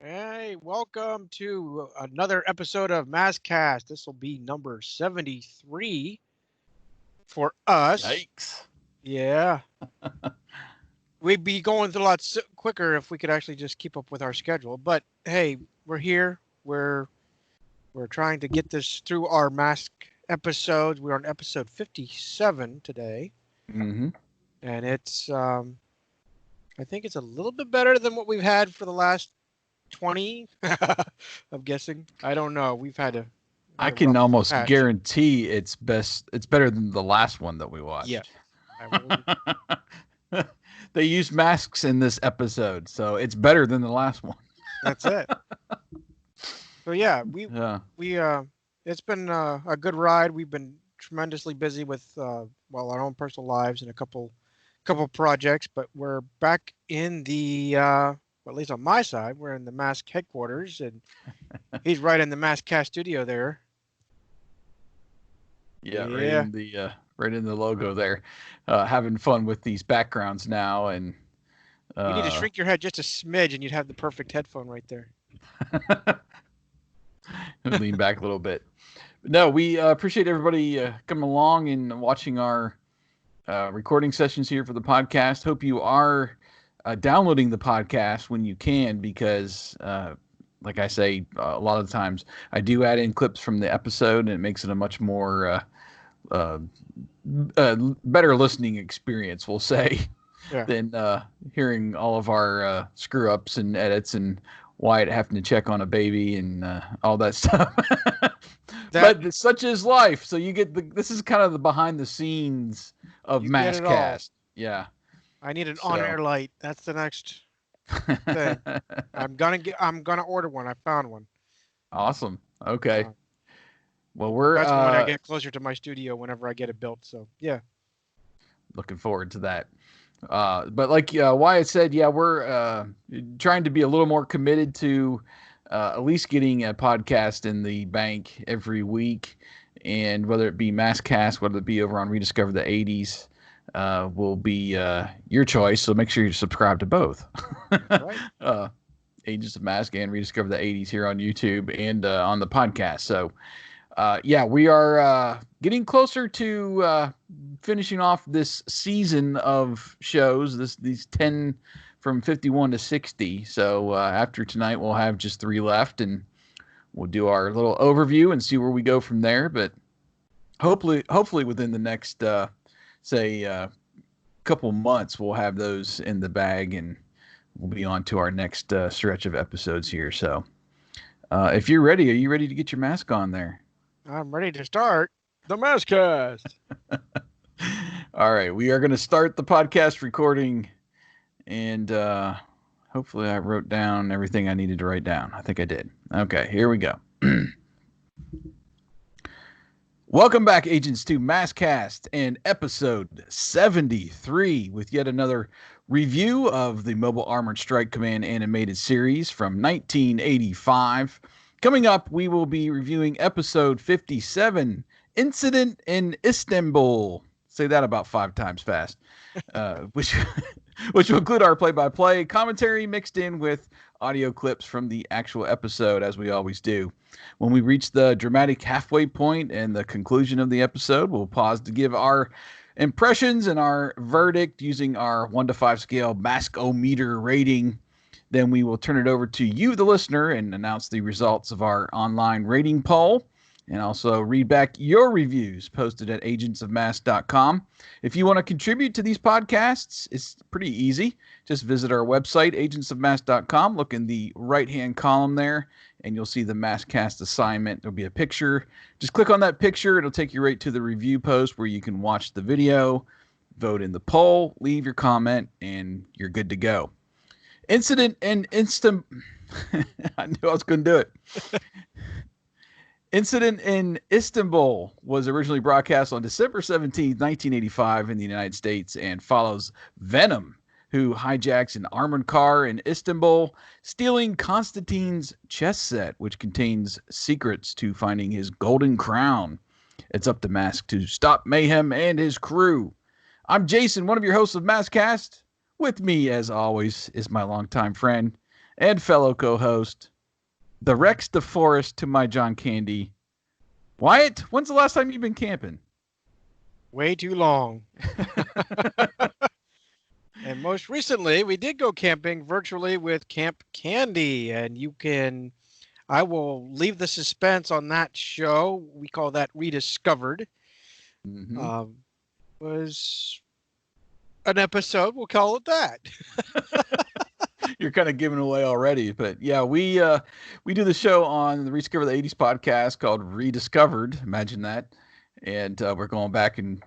Hey, welcome to another episode of Masscast. This will be number 73 for us. Yikes. Yeah, we'd be going a lot quicker if we could actually just keep up with our schedule. But hey, we're here. We're trying to get this through our mask episodes. We're on episode 57 today, Mm-hmm. and I think it's a little bit better than what we've had for the last 20. I'm guessing. I don't know. We've I had a can rough almost patch. guarantee it's best. It's better than the last one that we Yes, watched. I will. They used masks in this episode, so it's better than the last one. That's it. So yeah, we Yeah. we it's been a good ride. We've been tremendously busy with our own personal lives and a couple projects, but we're back in the well, at least on my side, we're in the Mask headquarters, and he's right in the Mask Cast studio there. Yeah, Yeah, right in the logo there. Having fun with these backgrounds now, and you need to uh, shrink your head just a smidge, and you'd have the perfect headphone right there. lean back a little bit. No, we appreciate everybody coming along and watching our recording sessions here for the podcast. Hope you are downloading the podcast when you can, because, like I say, a lot of the times I do add in clips from the episode, and it makes it a much more uh, better listening experience, we'll say, Yeah, than hearing all of our screw ups and edits and Wyatt having to check on a baby and all that stuff. that But such is life. So you get this is kind of the behind the scenes of you get it all. Masscast. Yeah. I need an So on-air light. That's the next thing. I'm gonna order one. I found one. awesome. Okay. Uh, Well, we're that's when I get closer to my studio. Whenever I get it built. So yeah, looking forward to that. But like Wyatt said, yeah, we're trying to be a little more committed to at least getting a podcast in the bank every week. And whether it be Masscast, whether it be over on Rediscover the 80s, will be your choice. So make sure you subscribe to both. that's right. uh, Agents of Mask and Rediscover the 80s here on YouTube and on the podcast. So yeah, we are getting closer to finishing off this season of shows. These 10 from 51 to 60. So after tonight, we'll have just 3 left, and we'll do our little overview and see where we go from there. But hopefully within the next say couple months, we'll have those in the bag, and we'll be on to our next stretch of episodes here. So if you're ready, are you ready to get your mask on there? I'm ready to start the Masscast. All right, we are going to start the podcast recording, and hopefully I wrote down everything I needed to write down. I think I did. Okay, here we go. Welcome back, agents, to Masscast and episode 73 with yet another review of the Mobile Armored Strike Command animated series from 1985. Coming up, we will be reviewing episode 57, Incident in Istanbul. Say that about 5 times fast. Which will include our play-by-play commentary mixed in with audio clips from the actual episode, as we always do. When we reach the dramatic halfway point and the conclusion of the episode, we'll pause to give our impressions and our verdict using our 1 to 5 scale Mask-O-Meter rating. Then we will turn it over to you, the listener, and announce the results of our online rating poll, and also read back your reviews posted at agentsofmask.com. If you want to contribute to these podcasts, it's pretty easy. Just visit our website, agentsofmask.com. Look in the right-hand column there, and you'll see the Maskcast assignment. There'll be a picture. Just click on that picture. It'll take you right to the review post where you can watch the video, vote in the poll, leave your comment, and you're good to go. Incident in Instant. I knew I was going to do it. Incident in Istanbul was originally broadcast on December 17th, 1985 in the United States, and follows Venom, who hijacks an armored car in Istanbul, stealing Constantine's chess set, which contains secrets to finding his golden crown. It's up to Mask to stop Mayhem and his crew. I'm Jason, one of your hosts of Maskcast. With me, as always, is my longtime friend and fellow co-host, the Rex DeForest to my John Candy. Wyatt, when's the last time you've been camping? Way too long. And most recently, we did go camping virtually with Camp Candy, and I will leave the suspense on that show. We call that Rediscovered. Mm-hmm. Was an episode, we'll call it that. You're kind of giving away already, but yeah, we do the show on the Rediscover the 80s podcast called Rediscovered. Imagine that. And we're going back and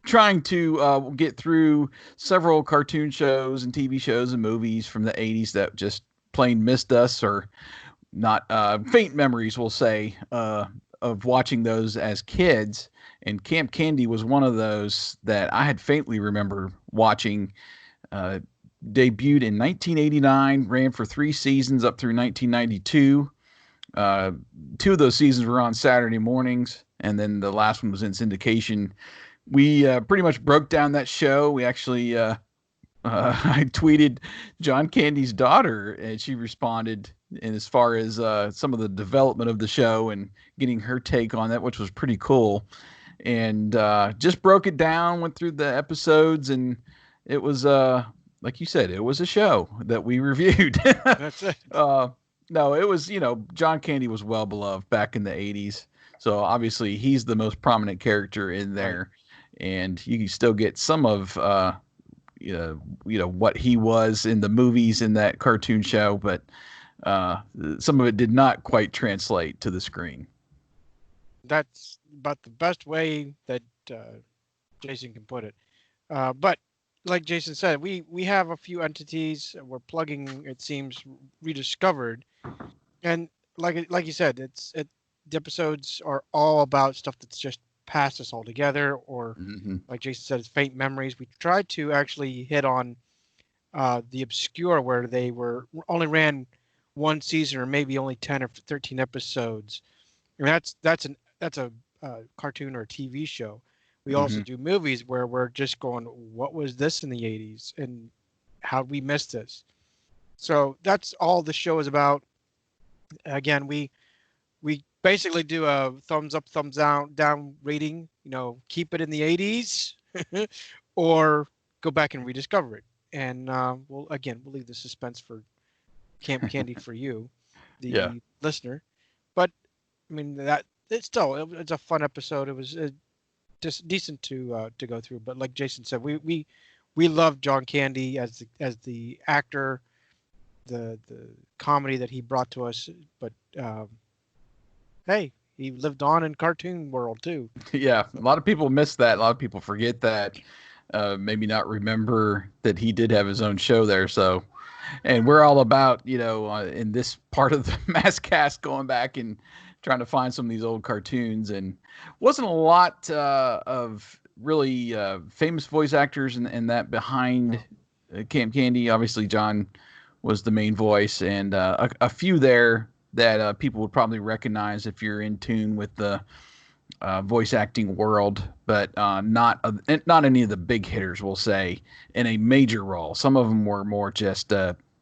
trying to get through several cartoon shows and TV shows and movies from the 80s that just plain missed us, or not faint memories, we'll say, of watching those as kids. And Camp Candy was one of those that I had faintly remember watching. Debuted in 1989, ran for 3 seasons up through 1992. 2 of those seasons were on Saturday mornings, and then the last one was in syndication. We pretty much broke down that show. We actually, I tweeted John Candy's daughter, and she responded. And as far as some of the development of the show and getting her take on that, which was pretty cool, and just broke it down, went through the episodes, and it was like you said, it was a show that we reviewed. That's it. No, it was, John Candy was well beloved back in the 80s. So obviously he's the most prominent character in there. Right. And you can still get some of, what he was in the movies in that cartoon show, but some of it did not quite translate to the screen. That's about the best way that Jason can put it. But like Jason said, we have a few entities we're plugging. It seems Rediscovered, and like you said, the episodes are all about stuff that's just past us altogether, or like Jason said, it's faint memories. We tried to actually hit on the obscure, where they only ran 1 season or maybe only 10 or 13 episodes, and that's a cartoon or a TV show. We also do movies where we're just going, what was this in the 80s and how we missed this? So that's all the show is about. Again, we basically do a thumbs up, thumbs down rating, keep it in the 80s or go back and rediscover it. And we'll leave the suspense for Camp Candy for you, the listener. But I mean, it's a fun episode. It was just decent to go through, but like Jason said, we love John Candy as the actor, the comedy that he brought to us. But hey, he lived on in cartoon world too. Yeah, a lot of people miss that. A lot of people forget that. Maybe not remember that he did have his own show there. So, and we're all about in this part of the Masscast going back and trying to find some of these old cartoons, and wasn't a lot of really famous voice actors and that behind Camp Candy. Obviously, John was the main voice, and a few there that people would probably recognize if you're in tune with the voice acting world, but not any of the big hitters, we'll say, in a major role. Some of them were more just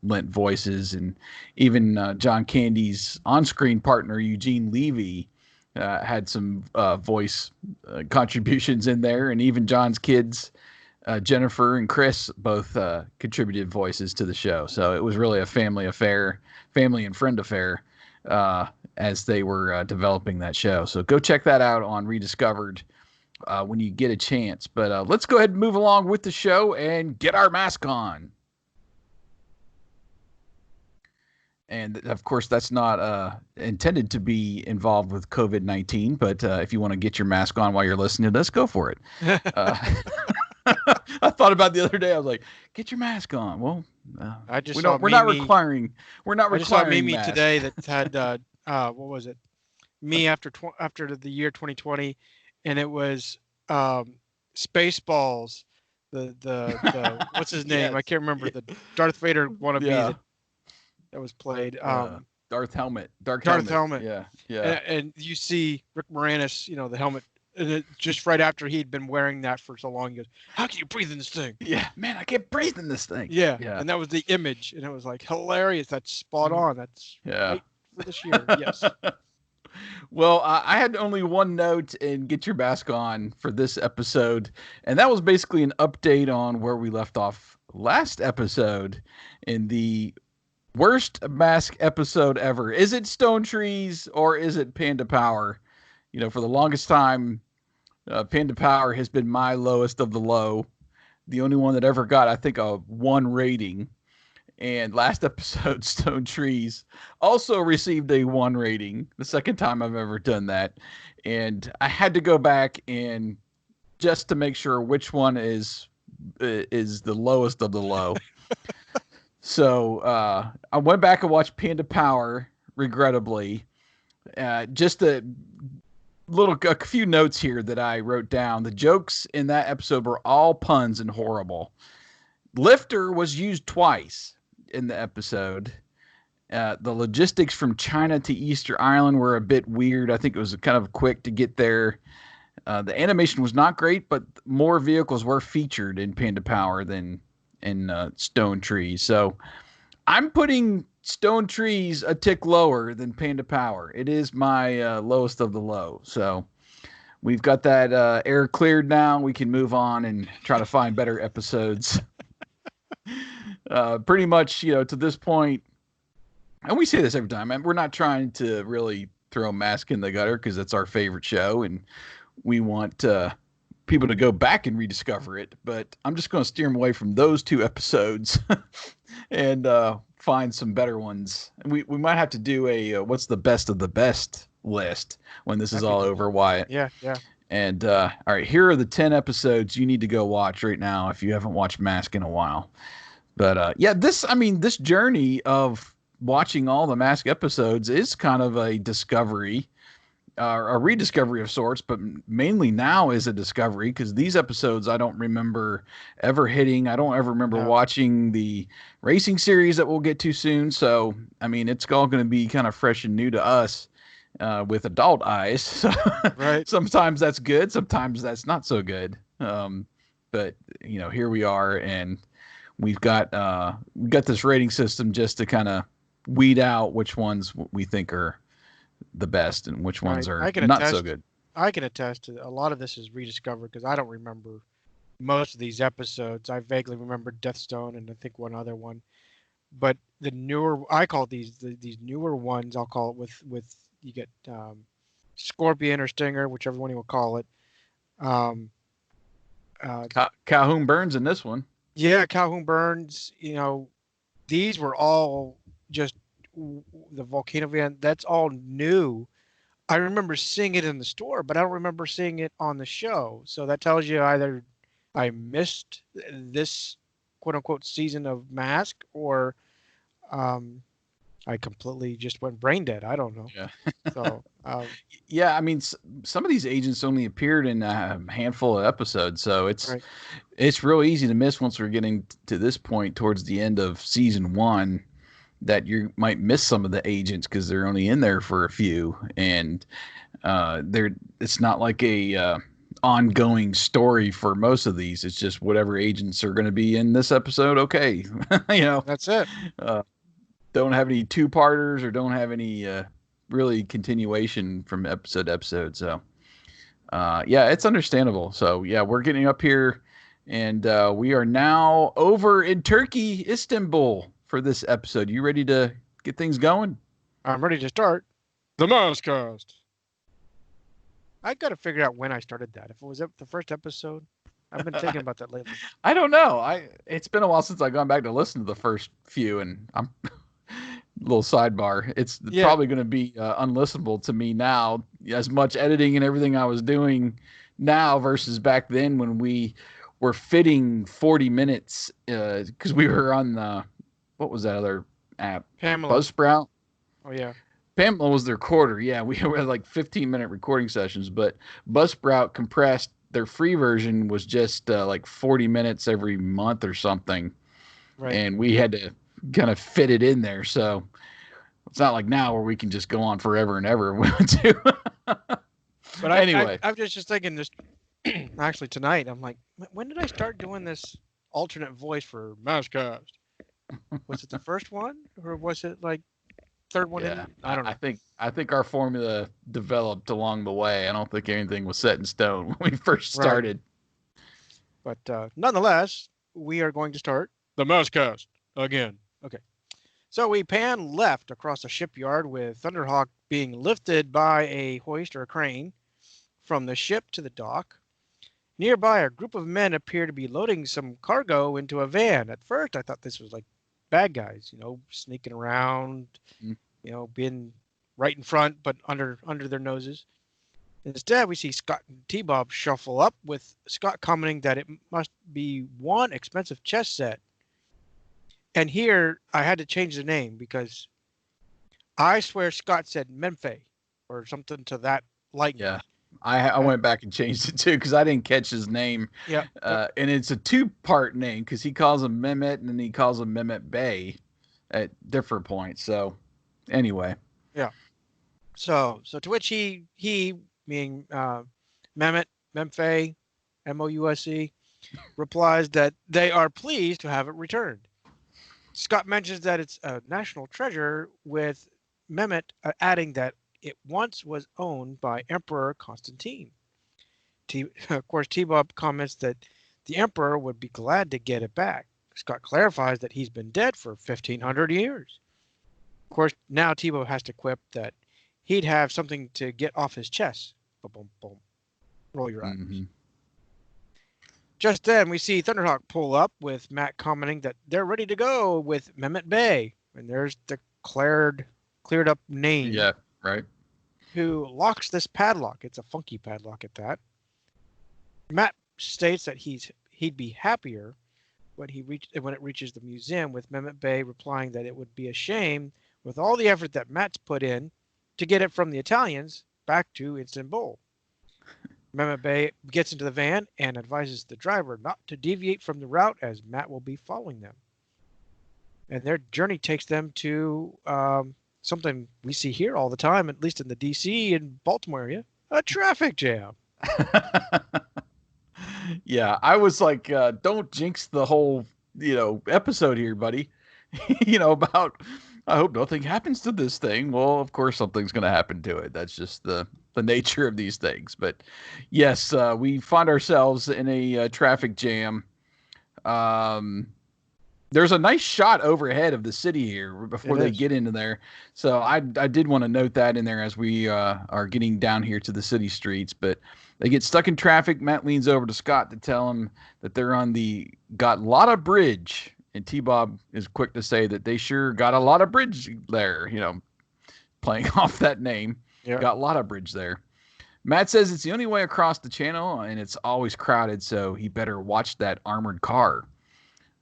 lent voices, and even John Candy's on-screen partner Eugene Levy had some voice contributions in there, and even John's kids Jennifer and Chris both contributed voices to the show. So it was really a family and friend affair as they were developing that show. So go check that out on Rediscovered when you get a chance. But let's go ahead and move along with the show and get our mask on. And of course, that's not intended to be involved with COVID-19. But if you want to get your mask on while you're listening to this, go for it. I thought about the other day. I was like, "Get your mask on." Well, we're not requiring. I just saw Mimi today that had what was it? Me after the year 2020, and it was Spaceballs. The what's his name? Yes. I can't remember the Darth Vader wannabe that was played. Darth Helmet. Darth Helmet. Yeah. And you see Rick Moranis, the helmet And it, just right after he'd been wearing that for so long, he goes, "How can you breathe in this thing?" Yeah, man, I can't breathe in this thing. Yeah, Yeah. and that was the image, and it was like hilarious. That's spot on. That's Yeah. right for this year. Yes. Well, I had only one note in Get Your Mask On for this episode, and that was basically an update on where we left off last episode in the worst mask episode ever. Is it Stone Trees or is it Panda Power? You know, for the longest time, Panda Power has been my lowest of the low. The only one that ever got, I think, a 1 rating. And last episode, Stone Trees also received a 1 rating. The second time I've ever done that. And I had to go back and just to make sure which one is the lowest of the low. So I went back and watched Panda Power, regrettably. Just a few notes here that I wrote down. The jokes in that episode were all puns and horrible. Lifter was used twice in the episode. The logistics from China to Easter Island were a bit weird. I think it was kind of quick to get there. The animation was not great, but more vehicles were featured in Panda Power than in Stone Trees. So I'm putting Stone Trees a tick lower than Panda Power. It is my lowest of the low. So we've got that air cleared now. We can move on and try to find better episodes. Pretty much, to this point, and we say this every time, and we're not trying to really throw Mask in the gutter because that's our favorite show, and we want people to go back and rediscover it. But I'm just going to steer them away from those 2 episodes and find some better ones. And we might have to do a what's the best of the best list when this is all over, Wyatt. Yeah. And all right, here are the 10 episodes you need to go watch right now if you haven't watched Mask in a while. But this journey of watching all the Mask episodes is kind of a discovery, a rediscovery of sorts, but mainly now is a discovery because these episodes I don't remember ever hitting. I don't ever remember watching the racing series that we'll get to soon. So, it's all going to be kind of fresh and new to us with adult eyes. So Right. Sometimes that's good. Sometimes that's not so good. But here we are, and we've got this rating system just to kind of weed out which ones we think are the best and which ones are not so good. I can attest to a lot of this is rediscovered because I don't remember most of these episodes. I vaguely remember Deathstone and I think one other one, but the newer, I call these newer ones. I'll call it with you get Scorpion or Stinger, whichever one you will call it. Calhoun Burns in this one. Yeah, Calhoun Burns. These were all just the volcano event. That's all new. I remember seeing it in the store, but I don't remember seeing it on the show. So that tells you either I missed this quote unquote season of Mask or I completely just went brain dead. I don't know. Yeah. So yeah, some of these agents only appeared in a handful of episodes, so it's real easy to miss once we're getting to this point towards the end of season 1 that you might miss some of the agents because they're only in there for a few, and it's not like a ongoing story for most of these. It's just whatever agents are going to be in this episode. Okay, that's it. Don't have any 2-parters or don't have any really continuation from episode to episode. So, it's understandable. So, we're getting up here, and we are now over in Turkey, Istanbul, for this episode. You ready to get things going? I'm ready to start the Maskcast. I got to figure out when I started that. If it was the first episode, I've been thinking about that lately. I don't know. It's been a while since I've gone back to listen to the first few, and I'm little sidebar. It's probably going to be unlistenable to me now. As much editing and everything I was doing now versus back then when we were fitting 40 minutes because we were on the what was that other app? Pamela. Buzzsprout. Oh yeah. Pamela was the recorder. Yeah, we had like 15-minute recording sessions, but Buzzsprout compressed. Their free version was just like 40 minutes every month or something. Right. And we had to kind of fit it in there. So it's not like now where we can just go on forever and ever. But Anyway. I was just thinking this actually tonight. I'm like, when did I start doing this alternate voice for Mousecast? Was it the first one, or was it like third one Yeah, in? I don't know. I think our formula developed along the way. I don't think anything was set in stone when we first Right. started. But nonetheless, we are going to start the Mousecast again. Okay. So we pan left across a shipyard with Thunderhawk being lifted by a hoist or a crane from the ship to the dock. Nearby, a group of men appear to be loading some cargo into a van. At first, I thought this was like bad guys, sneaking around, Mm. being right in front but under their noses. Instead, we see Scott and T-Bob shuffle up, with Scott commenting that it must be one expensive chess set. And here, I had to change the name because I swear Scott said Memphis or something to that like. Yeah. I went back and changed it too because I didn't catch his name. Yeah. And it's a two-part name because he calls him Mehmet and then he calls him Mehmet Bey at different points. So anyway. Yeah. So to which he meaning Mehmet, Memphis, Mouse, replies that they are pleased to have it returned. Scott mentions that it's a national treasure, with Mehmet adding that it once was owned by Emperor Constantine. Of course, T-Bob comments that the Emperor would be glad to get it back. Scott clarifies that he's been dead for 1,500 years. Of course, now T-Bob has to quip that he'd have something to get off his chest. Boom, boom, boom. Roll your eyes. Mm-hmm. Just then, we see Thunderhawk pull up, with Matt commenting that they're ready to go with Mehmet Bey. And there's the cleared up name. Yeah, right. Who locks this padlock. It's a funky padlock at that. Matt states that he'd be happier when it reaches the museum, with Mehmet Bey replying that it would be a shame, with all the effort that Matt's put in, to get it from the Italians back to Istanbul. Mehmet Bey gets into the van and advises the driver not to deviate from the route, as Matt will be following them. And their journey takes them to something we see here all the time, at least in the DC and Baltimore area, a traffic jam. Yeah, I was like, don't jinx the whole, episode here, buddy. About, I hope nothing happens to this thing. Well, of course, something's going to happen to it. That's just the nature of these things. But yes, we find ourselves in a traffic jam. There's a nice shot overhead of the city here before they get into there. So I did want to note that in there as we are getting down here to the city streets. But they get stuck in traffic. Matt leans over to Scott to tell him that they're on the Got-Lotta Bridge. And T-Bob is quick to say that they sure got a lot of bridge there, playing off that name. Yeah. Got-Lotta Bridge there. Matt says it's the only way across the channel, and it's always crowded, so he better watch that armored car.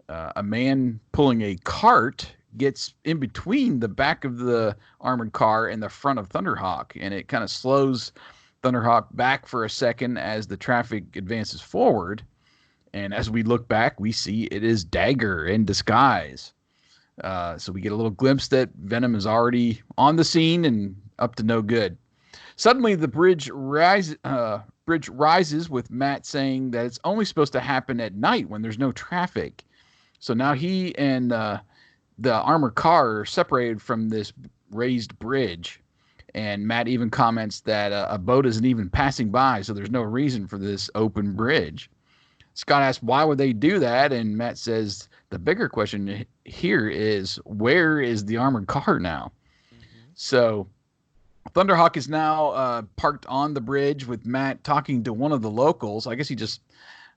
A man pulling a cart gets in between the back of the armored car and the front of Thunderhawk, and it kind of slows Thunderhawk back for a second as the traffic advances forward. And as we look back, we see it is Dagger in disguise. So we get a little glimpse that Venom is already on the scene and up to no good. Suddenly, the bridge rises with Matt saying that it's only supposed to happen at night when there's no traffic. So now he and the armored car are separated from this raised bridge. And Matt even comments that a boat isn't even passing by, so there's no reason for this open bridge. Scott asks, why would they do that? And Matt says, the bigger question here is, where is the armored car now? Mm-hmm. So Thunderhawk is now parked on the bridge with Matt talking to one of the locals. I guess he just,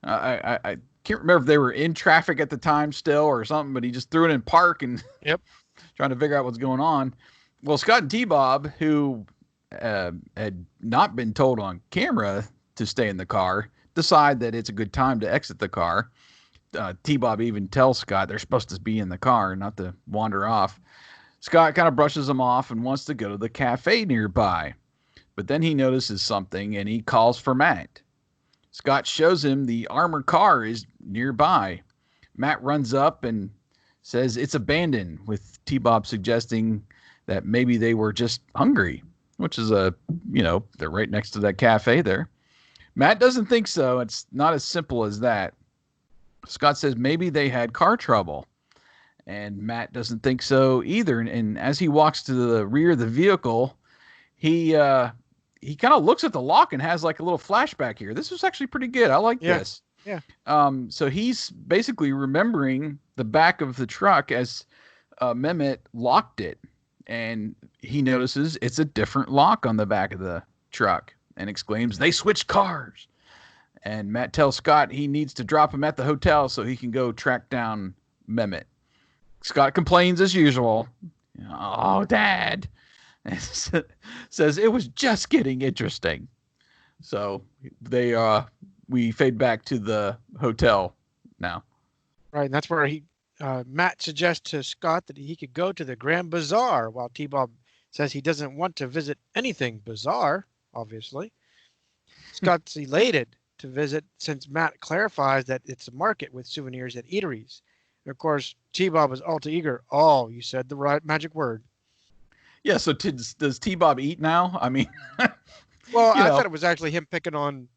I can't remember if they were in traffic at the time still or something, but he just threw it in park and trying to figure out what's going on. Well, Scott and T-Bob, who had not been told on camera to stay in the car, decide that it's a good time to exit the car. T-Bob even tells Scott they're supposed to be in the car, not to wander off. Scott kind of brushes him off and wants to go to the cafe nearby. But then he notices something and he calls for Matt. Scott shows him the armored car is nearby. Matt runs up and says it's abandoned, with T-Bob suggesting that maybe they were just hungry. which is they're right next to that cafe there. Matt doesn't think so. It's not as simple as that. Scott says maybe they had car trouble. And Matt doesn't think so either. And as he walks to the rear of the vehicle, he kind of looks at the lock and has like a little flashback here. This was actually pretty good. I like this. Yeah. So he's basically remembering the back of the truck as Mehmet locked it. And he notices it's a different lock on the back of the truck and exclaims, "They switched cars." And Matt tells Scott he needs to drop him at the hotel so he can go track down Mehmet. Scott complains as usual. "Oh, Dad," says it was just getting interesting. So we fade back to the hotel now. Right, and that's where Matt suggests to Scott that he could go to the Grand Bazaar, while T-Bob says he doesn't want to visit anything bizarre, obviously. Scott's elated to visit since Matt clarifies that it's a market with souvenirs and eateries. And of course, T-Bob is all too eager. "Oh, you said the right magic word." Yeah, so does T-Bob eat now? I mean, well, I thought it was actually him picking on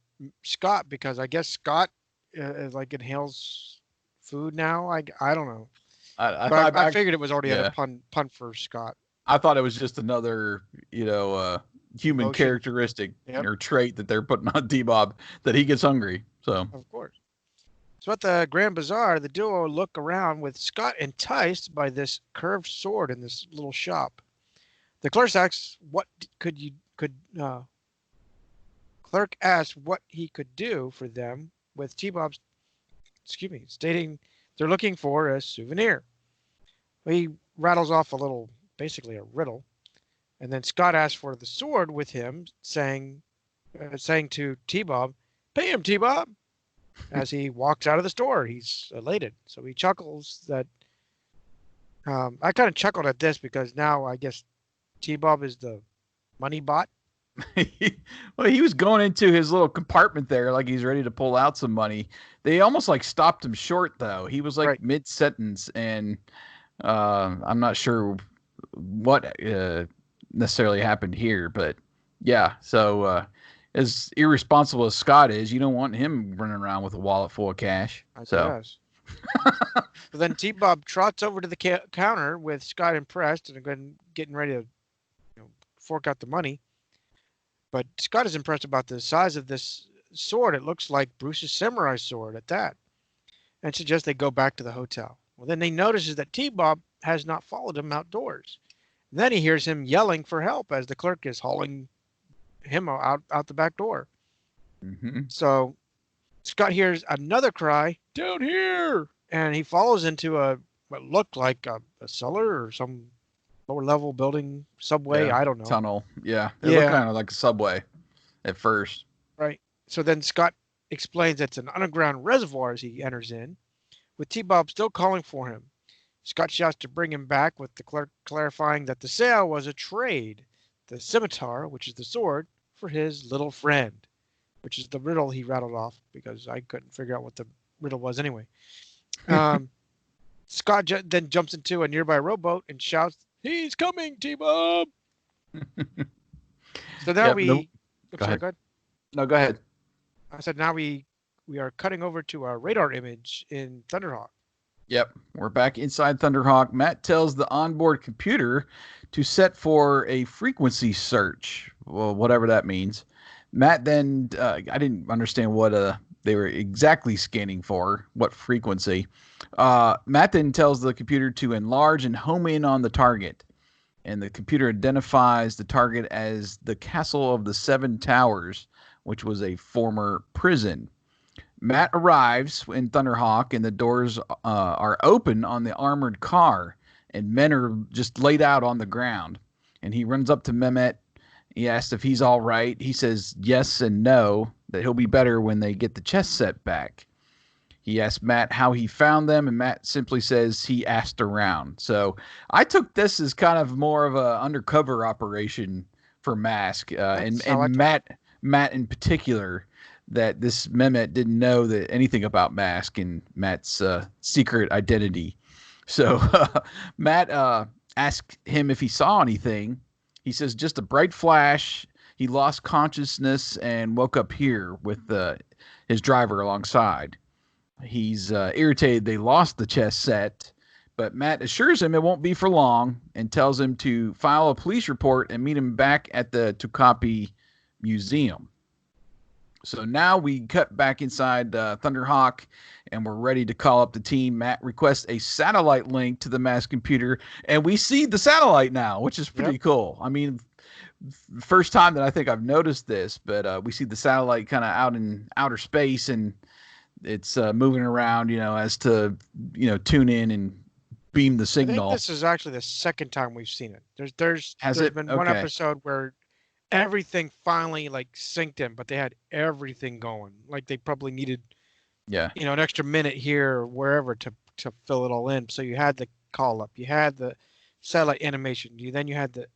Scott because I guess Scott like inhales food now. I don't know. I figured it was already a pun for Scott. I thought it was just another, human Emotion. Characteristic or trait that they're putting on T-Bob, that he gets hungry. So of course. So at the Grand Bazaar, the duo look around with Scott enticed by this curved sword in this little shop. The clerk asks clerk asks what he could do for them, with T-Bob stating they're looking for a souvenir. He rattles off basically a riddle, and then Scott asks for the sword with him, saying to T-Bob, "Pay him, T-Bob." As he walks out of the store, he's elated. So he chuckles that. I kind of chuckled at this because now I guess T-Bob is the money bot. Well, he was going into his little compartment there like he's ready to pull out some money. They almost like stopped him short, though. He was like mid-sentence, and I'm not sure what necessarily happened here, but yeah. So as irresponsible as Scott is, you don't want him running around with a wallet full of cash. So then T-Bob trots over to the counter with Scott impressed and getting ready to fork out the money. But Scott is impressed about the size of this sword. It looks like Bruce's samurai sword at that, and suggests they go back to the hotel. Well, then he notices that T-Bob has not followed him outdoors. And then he hears him yelling for help as the clerk is hauling him out the back door. Mm-hmm. So Scott hears another cry, "Down here!" And he follows into what looked like a cellar or some lower level building, subway. I don't know. Tunnel. Yeah. It looked kind of like a subway at first. Right. So then Scott explains it's an underground reservoir as he enters in, with T-Bob still calling for him. Scott shouts to bring him back, with the clerk clarifying that the sale was a trade. The scimitar, which is the sword, for his little friend, which is the riddle he rattled off because I couldn't figure out what the riddle was anyway. Scott then jumps into a nearby rowboat and shouts, "He's coming, T-Bob!" So now Go ahead. No, go ahead. I said now we are cutting over to a radar image in Thunderhawk. Yep, we're back inside Thunderhawk. Matt tells the onboard computer to set for a frequency search, well, whatever that means. Matt then, I didn't understand what they were exactly scanning for, what frequency. Matt then tells the computer to enlarge and home in on the target. And the computer identifies the target as the Castle of the Seven Towers, which was a former prison. Matt arrives in Thunderhawk, and the doors are open on the armored car, and men are just laid out on the ground. And he runs up to Mehmet. He asks if he's all right. He says yes and no, that he'll be better when they get the chest set back. He asks Matt how he found them, and Matt simply says he asked around. So I took this as kind of more of a undercover operation for Mask, and Matt in particular, that this Mehmet didn't know that anything about Mask and Matt's secret identity. So Matt asked him if he saw anything, He says just a bright flash. He lost consciousness and woke up here with his driver alongside. He's irritated they lost the chess set, but Matt assures him it won't be for long and tells him to file a police report and meet him back at the Tucapi Museum. So now we cut back inside Thunderhawk and we're ready to call up the team. Matt requests a satellite link to the mass computer, and we see the satellite now, which is pretty cool. I mean, first time that I think I've noticed this, but we see the satellite kind of out in outer space, and it's moving around, as to, tune in and beam the signal. I think this is actually the second time we've seen it. There's been one Okay. episode where everything finally like synced in, but they had everything going. Like they probably needed, an extra minute here or wherever to fill it all in. So you had the call up, you had the satellite animation, you had the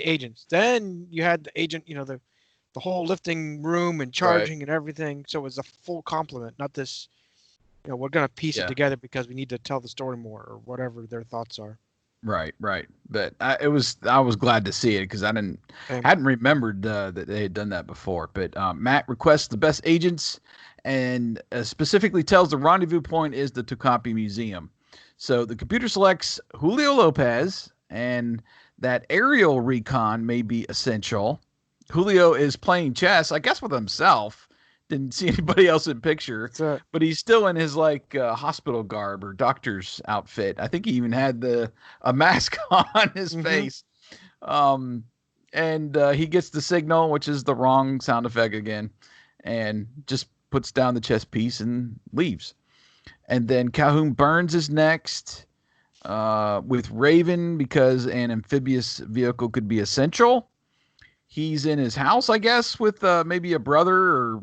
agents, then you had the agent, the whole lifting room and charging and everything. So it was a full complement, not this, we're going to piece it together because we need to tell the story more or whatever their thoughts are. Right. But I was glad to see it because I hadn't remembered that they had done that before. But Matt requests the best agents and specifically tells the rendezvous point is the Tucapi Museum. So the computer selects Julio Lopez, and that aerial recon may be essential. Julio is playing chess, I guess, with himself. Didn't see anybody else in picture, but he's still in his hospital garb or doctor's outfit. I think he even had a mask on his face. And he gets the signal, which is the wrong sound effect again, and just puts down the chess piece and leaves. And then Calhoun Burns is next with Raven because an amphibious vehicle could be essential. He's in his house, I guess, with maybe a brother or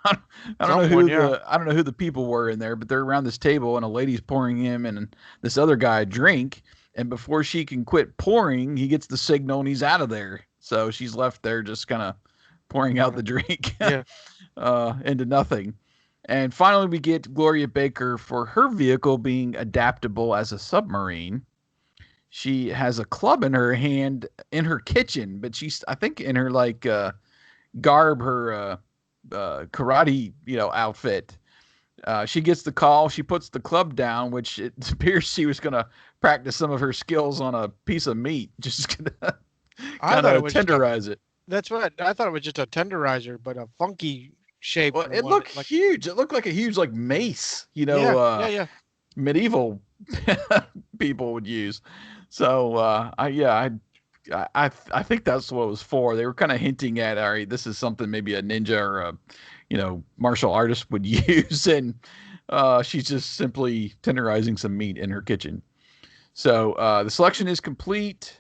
I don't know who the people were in there, but they're around this table and a lady's pouring him and this other guy a drink. And before she can quit pouring, he gets the signal and he's out of there. So she's left there just kind of pouring out the drink into nothing. And finally, we get Gloria Baker for her vehicle being adaptable as a submarine. She has a club in her hand in her kitchen, but she's, I think, in her garb, her karate, outfit. She gets the call. She puts the club down, which it appears she was going to practice some of her skills on a piece of meat. Just gonna kind of tenderize it. That's what I thought. It was just a tenderizer, but a funky shape. Well, it looked huge. It looked like a huge mace. Medieval people would use. So I think that's what it was for. They were kind of hinting at, all right, this is something maybe a ninja or a martial artist would use, and she's just simply tenderizing some meat in her kitchen. So the selection is complete,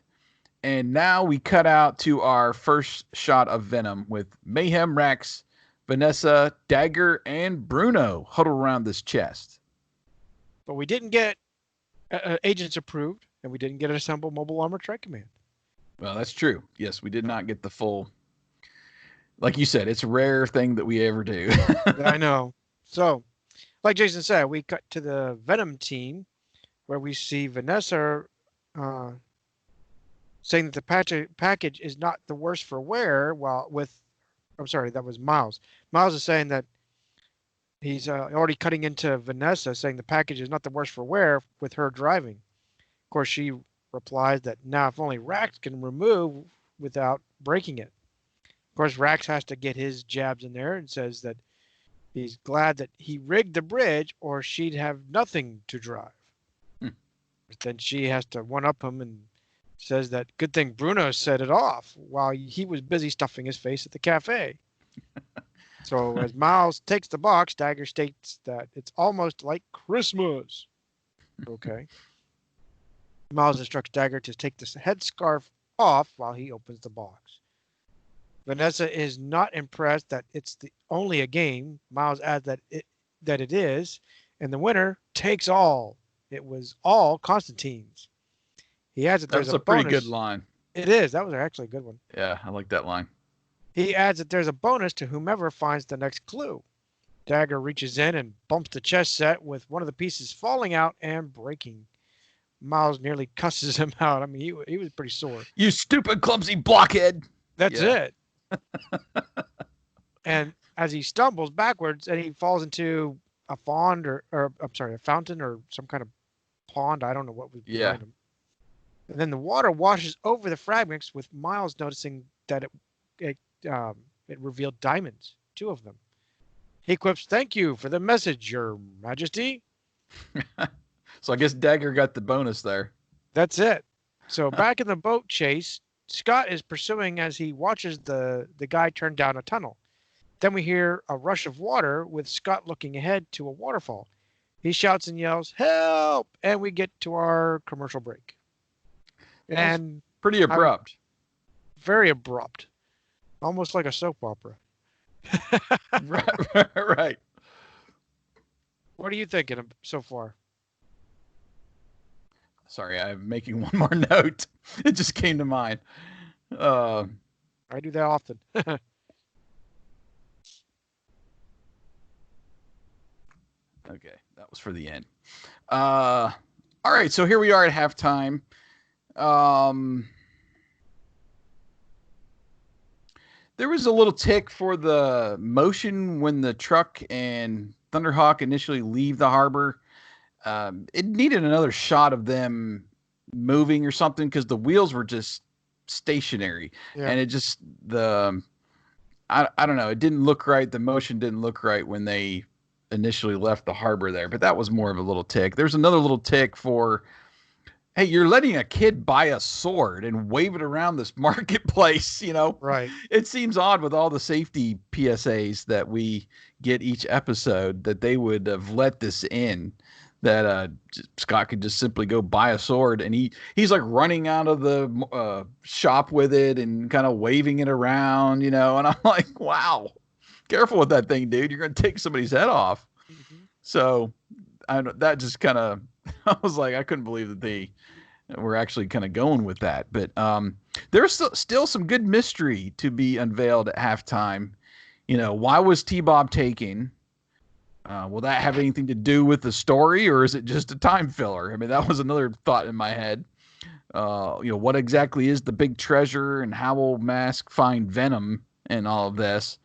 and now we cut out to our first shot of Venom with Mayhem, Rax, Vanessa, Dagger, and Bruno huddled around this chest. But we didn't get agents approved, and we didn't get an assembled mobile armored strike command. Well, that's true. Yes, we did not get the full. Like you said, it's a rare thing that we ever do. I know. So, like Jason said, we cut to the Venom team, where we see Vanessa saying that the package is not the worse for wear. That was Miles. Miles is saying that he's already cutting into Vanessa, saying the package is not the worse for wear with her driving. Of course, she replies that now if only Rax can remove without breaking it. Of course, Rax has to get his jabs in there and says that he's glad that he rigged the bridge or she'd have nothing to drive. But then she has to one-up him and says that good thing Bruno set it off while he was busy stuffing his face at the cafe. So as Miles takes the box, Dagger states that it's almost like Christmas. Okay. Miles instructs Dagger to take this headscarf off while he opens the box. Vanessa is not impressed that it's only a game. Miles adds that it is, and the winner takes all. It was all Constantine's. He adds that there's a bonus. Pretty good line. It is. That was actually a good one. Yeah, I like that line. He adds that there's a bonus to whomever finds the next clue. Dagger reaches in and bumps the chess set with one of the pieces falling out and breaking. Miles nearly cusses him out. I mean, he was pretty sore. You stupid, clumsy blockhead. That's Yeah. it. And as he stumbles backwards and he falls into a pond or I'm sorry, a fountain or some kind of pond. I don't know what was Yeah. behind him. And then the water washes over the fragments, with Miles noticing that it revealed diamonds, 2 of them. He quips, "Thank you for the message, Your Majesty." So I guess Dagger got the bonus there. That's it. So back in the boat chase, Scott is pursuing as he watches the guy turn down a tunnel. Then we hear a rush of water with Scott looking ahead to a waterfall. He shouts and yells, "Help!" And we get to our commercial break. And Pretty abrupt. Very abrupt. Almost like a soap opera. Right. What are you thinking of so far? Sorry, I'm making one more note. It just came to mind. I do that often. Okay, that was for the end. All right, so here we are at halftime. There was a little tick for the motion when the truck and Thunderhawk initially leave the harbor. It needed another shot of them moving or something because the wheels were just stationary, and it just I don't know. It didn't look right. The motion didn't look right when they initially left the harbor there, but that was more of a little tick. There's another little tick for, hey, you're letting a kid buy a sword and wave it around this marketplace, Right. It seems odd with all the safety PSAs that we get each episode that they would have let this in, that Scott could just simply go buy a sword, and he's like running out of the shop with it and kind of waving it around, and I'm like, wow, careful with that thing, dude. You're going to take somebody's head off. Mm-hmm. So that just kind of, I was like, I couldn't believe that they were actually kind of going with that. But there's still some good mystery to be unveiled at halftime. Why was T-Bob taken? Will that have anything to do with the story, or is it just a time filler? I mean, that was another thought in my head. What exactly is the big treasure, and how will Mask find Venom and all of this?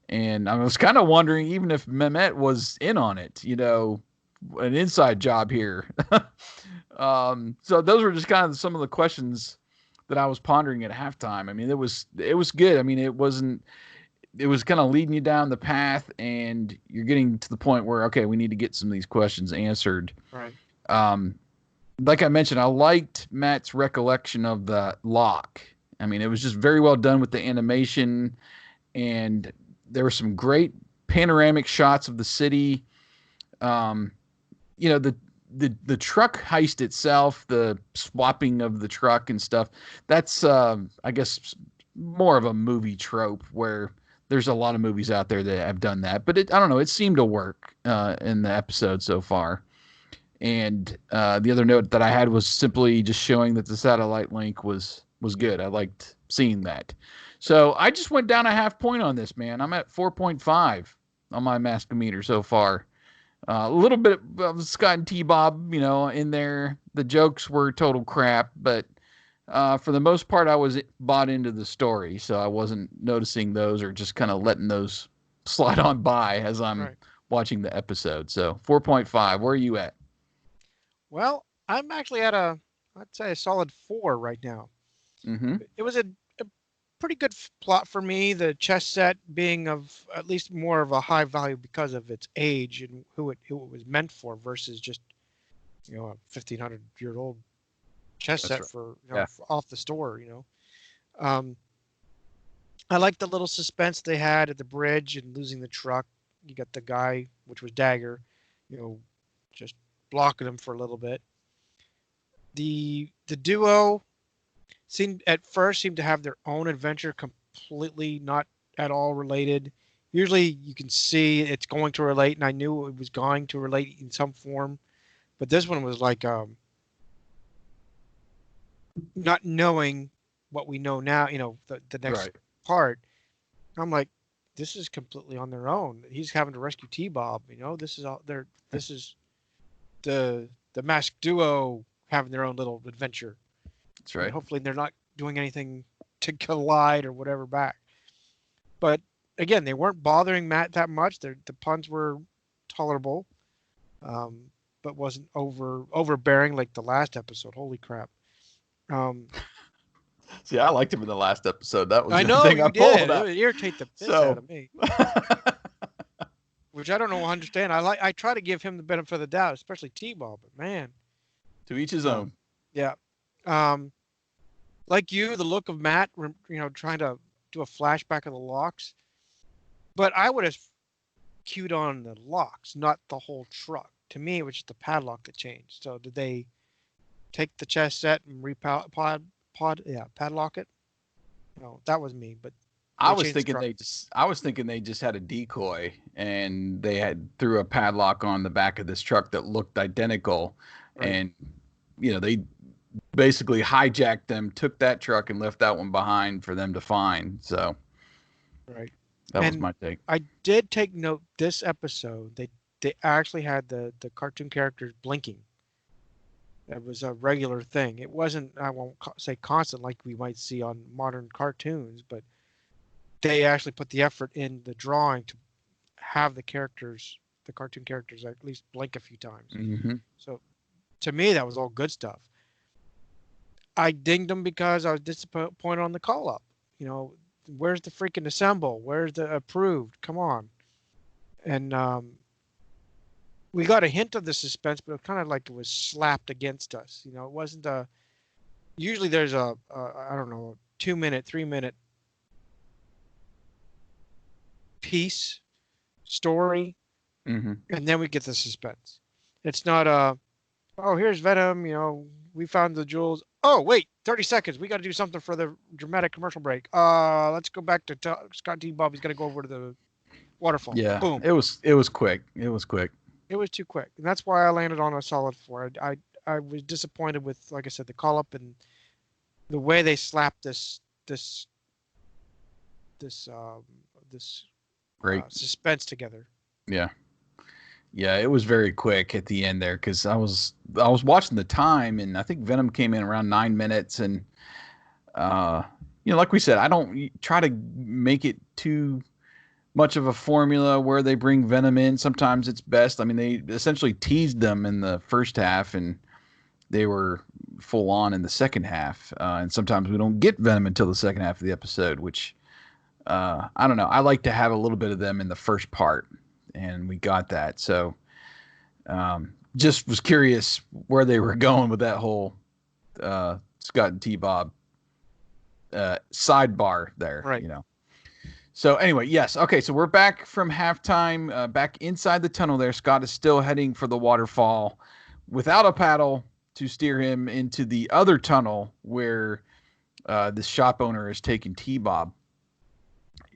And I was kind of wondering, even if Mehmet was in on it, an inside job here. So those were just kind of some of the questions that I was pondering at halftime. I mean, it was good. I mean, it was kind of leading you down the path, and you're getting to the point where, okay, we need to get some of these questions answered. Right. Like I mentioned, I liked Matt's recollection of the lock. I mean, it was just very well done with the animation, and there were some great panoramic shots of the city. The truck heist itself, the swapping of the truck and stuff, that's, I guess, more of a movie trope where there's a lot of movies out there that have done that. But I don't know, it seemed to work in the episode so far. And the other note that I had was simply just showing that the satellite link was good. I liked seeing that. So I just went down a half point on this, man. I'm at 4.5 on my Maskometer so far. A little bit of Scott and T-Bob, in there. The jokes were total crap, but for the most part, I was bought into the story, so I wasn't noticing those or just kind of letting those slide on by as I'm watching the episode. So 4.5. Where are you at? Well, I'm actually at I'd say a solid 4 right now. Mm-hmm. It was a pretty good plot for me. The chess set being of at least more of a high value because of its age and who it was meant for, versus just a 1,500-year-old chess set for off the store. I like the little suspense they had at the bridge and losing the truck. You got the guy, which was Dagger, just blocking him for a little bit. The duo seemed to have their own adventure, completely not at all related. Usually you can see it's going to relate, and I knew it was going to relate in some form, but this one was like not knowing what we know now, the next part. I'm like, this is completely on their own. He's having to rescue T-Bob, this is all there. This is the masked duo having their own little adventure. That's right. And hopefully they're not doing anything to collide or whatever back. But again, they weren't bothering Matt that much. The puns were tolerable, but wasn't overbearing like the last episode. Holy crap! See, I liked him in the last episode. That was I the know thing you I pulled did. It out. would irritate the piss So- out of me, which I don't know. Understand? I try to give him the benefit of the doubt, especially T-Ball. But man, To each his own. yeah. Like you, the look of Matt, trying to do a flashback of the locks. But I would have cued on the locks, not the whole truck. To me, it was just the padlock that changed. So did they take the chest set and padlock it? No, that was me. But I they was changed the thinking truck. they just had a decoy and they had threw a padlock on the back of this truck that looked identical, Right. and they basically hijacked them, took that truck and left that one behind for them to find. So Right. that was And my take. I did take note this episode. They actually had the cartoon characters blinking. That was a regular thing. It wasn't, I won't say constant like we might see on modern cartoons, but they actually put the effort in the drawing to have the cartoon characters at least blink a few times. Mm-hmm. So to me, that was all good stuff. I dinged them because I was disappointed on the call up. Where's the freaking assemble? Where's the approved? Come on. And we got a hint of the suspense, but it kind of like it was slapped against us. It wasn't usually there's I don't know, 2 minute, 3 minute piece story, Mm-hmm. and then we get the suspense. It's not oh, here's Venom, we found the jewels. Oh, wait, 30 seconds. We got to do something for the dramatic commercial break. Let's go back to Scott T-Bob. He's going to go over to the waterfall. Yeah. Boom. It was quick. It was quick. It was too quick. And that's why I landed on a solid 4. I was disappointed with, like I said, the call up and the way they slapped this Great. Suspense together. Yeah. Yeah, it was very quick at the end there because I was watching the time, and I think Venom came in around 9 minutes, and like we said, I don't try to make it too much of a formula where they bring Venom in. Sometimes it's best. I mean, they essentially teased them in the first half, and they were full on in the second half. And sometimes we don't get Venom until the second half of the episode, which I don't know. I like to have a little bit of them in the first part. And we got that. So just was curious where they were going with that whole Scott and T-Bob sidebar there. Right. So anyway, yes. Okay, so we're back from halftime, back inside the tunnel there. Scott is still heading for the waterfall without a paddle to steer him into the other tunnel where the shop owner is taking T-Bob.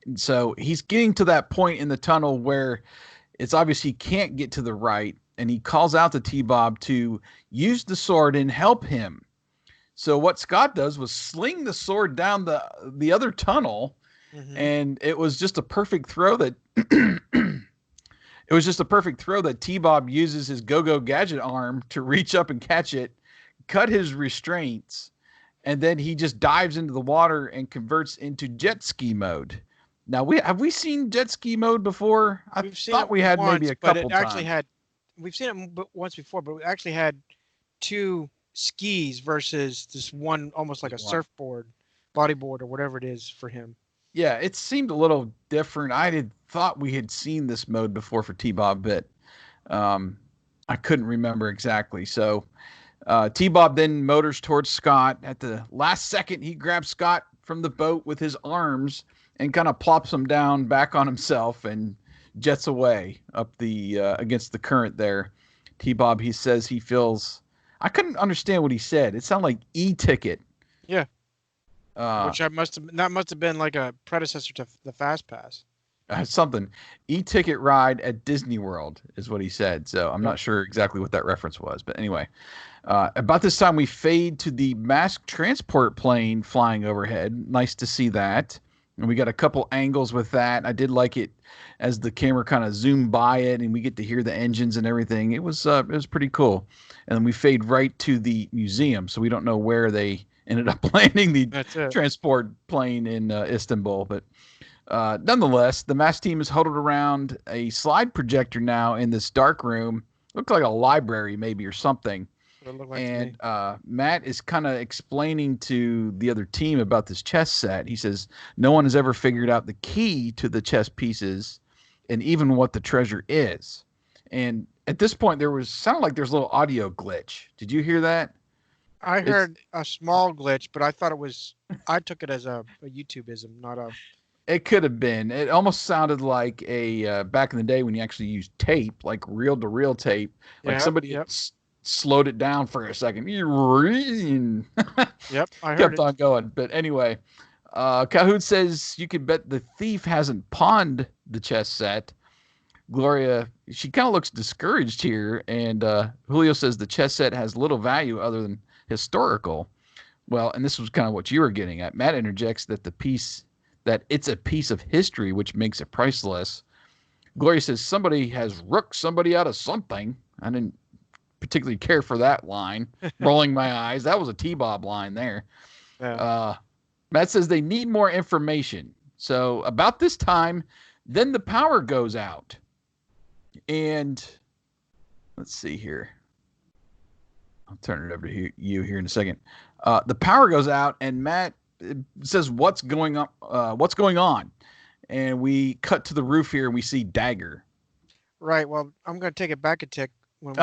And so he's getting to that point in the tunnel where it's obvious he can't get to the right, and he calls out to T-Bob to use the sword and help him. So what Scott does was sling the sword down the other tunnel, and it was just a perfect throw that T-Bob uses his go-go gadget arm to reach up and catch it, cut his restraints, and then he just dives into the water and converts into jet ski mode. Now, have we seen jet ski mode before? We've seen thought it we had once, maybe a but couple it actually times. we've seen it once before, but we actually had 2 skis versus this one, almost like a surfboard, bodyboard, or whatever it is for him. Yeah, it seemed a little different. I thought we had seen this mode before for T-Bob, but I couldn't remember exactly. So T-Bob then motors towards Scott. At the last second, he grabs Scott from the boat with his arms and kind of plops him down back on himself and jets away up the against the current there. T-Bob, he says he feels... I couldn't understand what he said. It sounded like e-ticket. Yeah. Which must have been like a predecessor to the Fast Pass. Something. E-ticket ride at Disney World is what he said. So I'm not sure exactly what that reference was. But anyway, about this time, we fade to the masked transport plane flying overhead. Nice to see that. And we got a couple angles with that. I did like it as the camera kind of zoomed by it, and we get to hear the engines and everything. It was pretty cool. And then we fade right to the museum, so we don't know where they ended up landing the That's it. transport plane in Istanbul. But nonetheless, the MASH team is huddled around a slide projector now in this dark room. Looks like a library, maybe, or something. What it looked like to me. And Matt is kind of explaining to the other team about this chess set. He says no one has ever figured out the key to the chess pieces and even what the treasure is. And at this point, sounded like there's a little audio glitch. Did you hear that? I heard a small glitch, but I thought I took it as a YouTubeism, not a. It could have been. It almost sounded like a back in the day when you actually used tape, like reel-to-reel tape, like somebody slowed it down for a second. Yep, I heard kept it. on going. But anyway, Calhoun says you could bet the thief hasn't pawned the chess set. Gloria, she kind of looks discouraged here, and Julio says the chess set has little value other than historical. Well, and this was kind of what you were getting at. Matt interjects that it's a piece of history, which makes it priceless. Gloria says somebody has rooked somebody out of something. I didn't particularly care for that line. Rolling my eyes. That was a T-Bob line there. Yeah. Matt says they need more information. So about this time, then the power goes out. And let's see here. I'll turn it over to you here in a second. The power goes out, and Matt says, "What's going on? What's going on?" And we cut to the roof here, and we see Dagger. Right. Well, I'm going to take it back a tick when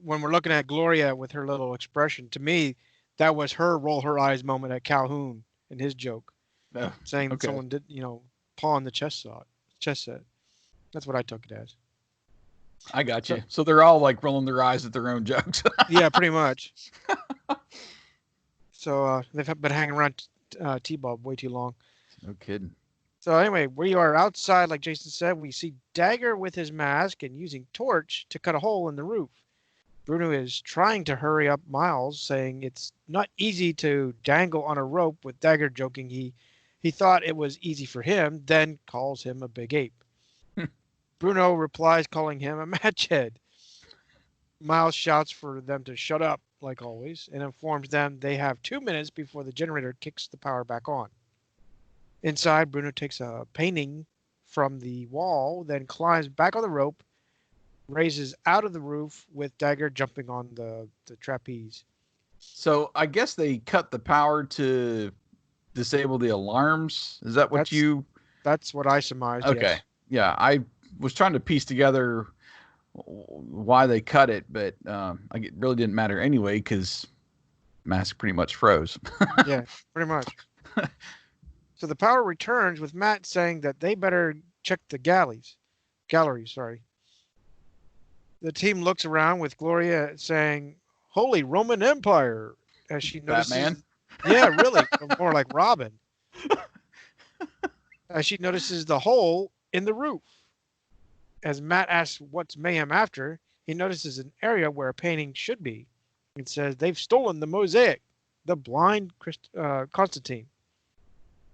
we're looking at Gloria with her little expression. To me, that was her roll her eyes moment at Calhoun and his joke, saying that someone did, pawn the chess set. That's what I took it as. I got you. So they're all like rolling their eyes at their own jokes. Yeah, pretty much. So they've been hanging around T-Bob way too long. No kidding. So anyway, we are outside, like Jason said. We see Dagger with his mask and using torch to cut a hole in the roof. Bruno is trying to hurry up Miles, saying it's not easy to dangle on a rope, with Dagger joking he thought it was easy for him, then calls him a big ape. Bruno replies calling him a matchhead. Miles shouts for them to shut up, like always, and informs them they have 2 minutes before the generator kicks the power back on. Inside, Bruno takes a painting from the wall, then climbs back on the rope, raises out of the roof with Dagger jumping on the trapeze. So I guess they cut the power to disable the alarms. Is that what That's what I surmised. Okay. Yes. Yeah, I was trying to piece together why they cut it, but it really didn't matter anyway because Mask pretty much froze. Yeah, pretty much. So the power returns with Matt saying that they better check the galleries. The team looks around with Gloria saying, "Holy Roman Empire," as she notices. Batman? Yeah, really, more like Robin. As she notices the hole in the roof. As Matt asks what's mayhem after, he notices an area where a painting should be. It says they've stolen the mosaic, the blind Constantine.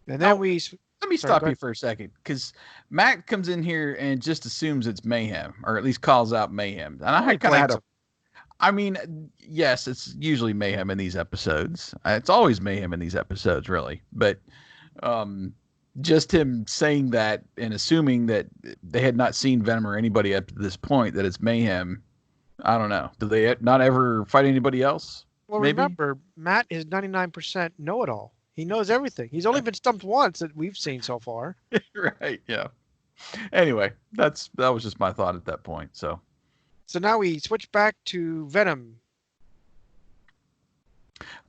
And then let me stop you for a second, because Matt comes in here and just assumes it's mayhem, or at least calls out mayhem. And I kind of had I mean, yes, it's usually mayhem in these episodes. It's always mayhem in these episodes, really. But just him saying that and assuming that they had not seen Venom or anybody up to this point, that it's mayhem. I don't know. Do they not ever fight anybody else? Well, maybe? Remember, Matt is 99% know-it-all. He knows everything. He's only been stumped once that we've seen so far. Right, yeah. Anyway, that was just my thought at that point. So now we switch back to Venom.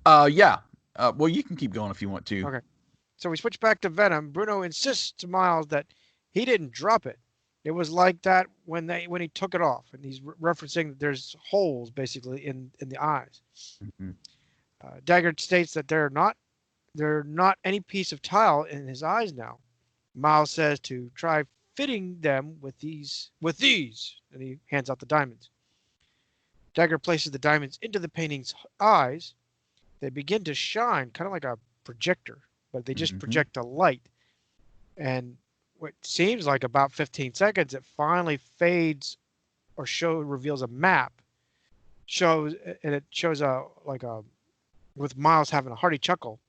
Yeah. Well, you can keep going if you want to. Okay. So we switch back to Venom. Bruno insists to Miles that he didn't drop it. It was like that when he took it off, and he's referencing that there's holes basically in the eyes. Mm-hmm. Dagger states that they're not any piece of tile in his eyes now. Miles says to try fitting them with these, and he hands out the diamonds. Dagger places the diamonds into the painting's eyes. They begin to shine, kind of like a projector, but they just project a light. and what seems like about 15 seconds, it finally fades or reveals a map. And it shows a like a with Miles having a hearty chuckle,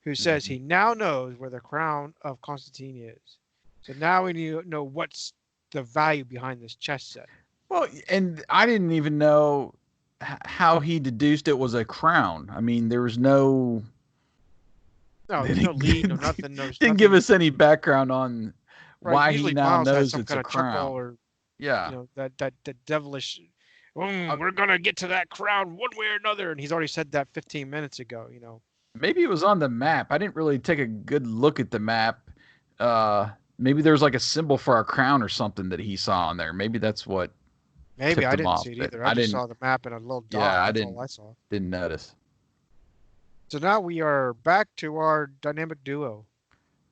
who says Mhm. he now knows where the crown of Constantine is. So now we need to know what's the value behind this chess set. Well, and I didn't even know how he deduced it was a crown. I mean, there was no No, they there's no didn't, lead, no nothing, no didn't give nothing. us any background on Right. why he Usually now Miles has knows some it's a kind of chuckle crown. or Yeah. that devilish. Uh, We're gonna get to that crown one way or another, and he's already said that 15 minutes ago. Maybe it was on the map. I didn't really take a good look at the map. Maybe there was like a symbol for our crown or something that he saw on there. Maybe that's what Maybe tipped I him didn't off. see it But either. I I just didn't. saw the map and a little Yeah, dot. I That's all I saw. didn't notice. So now we are back to our dynamic duo.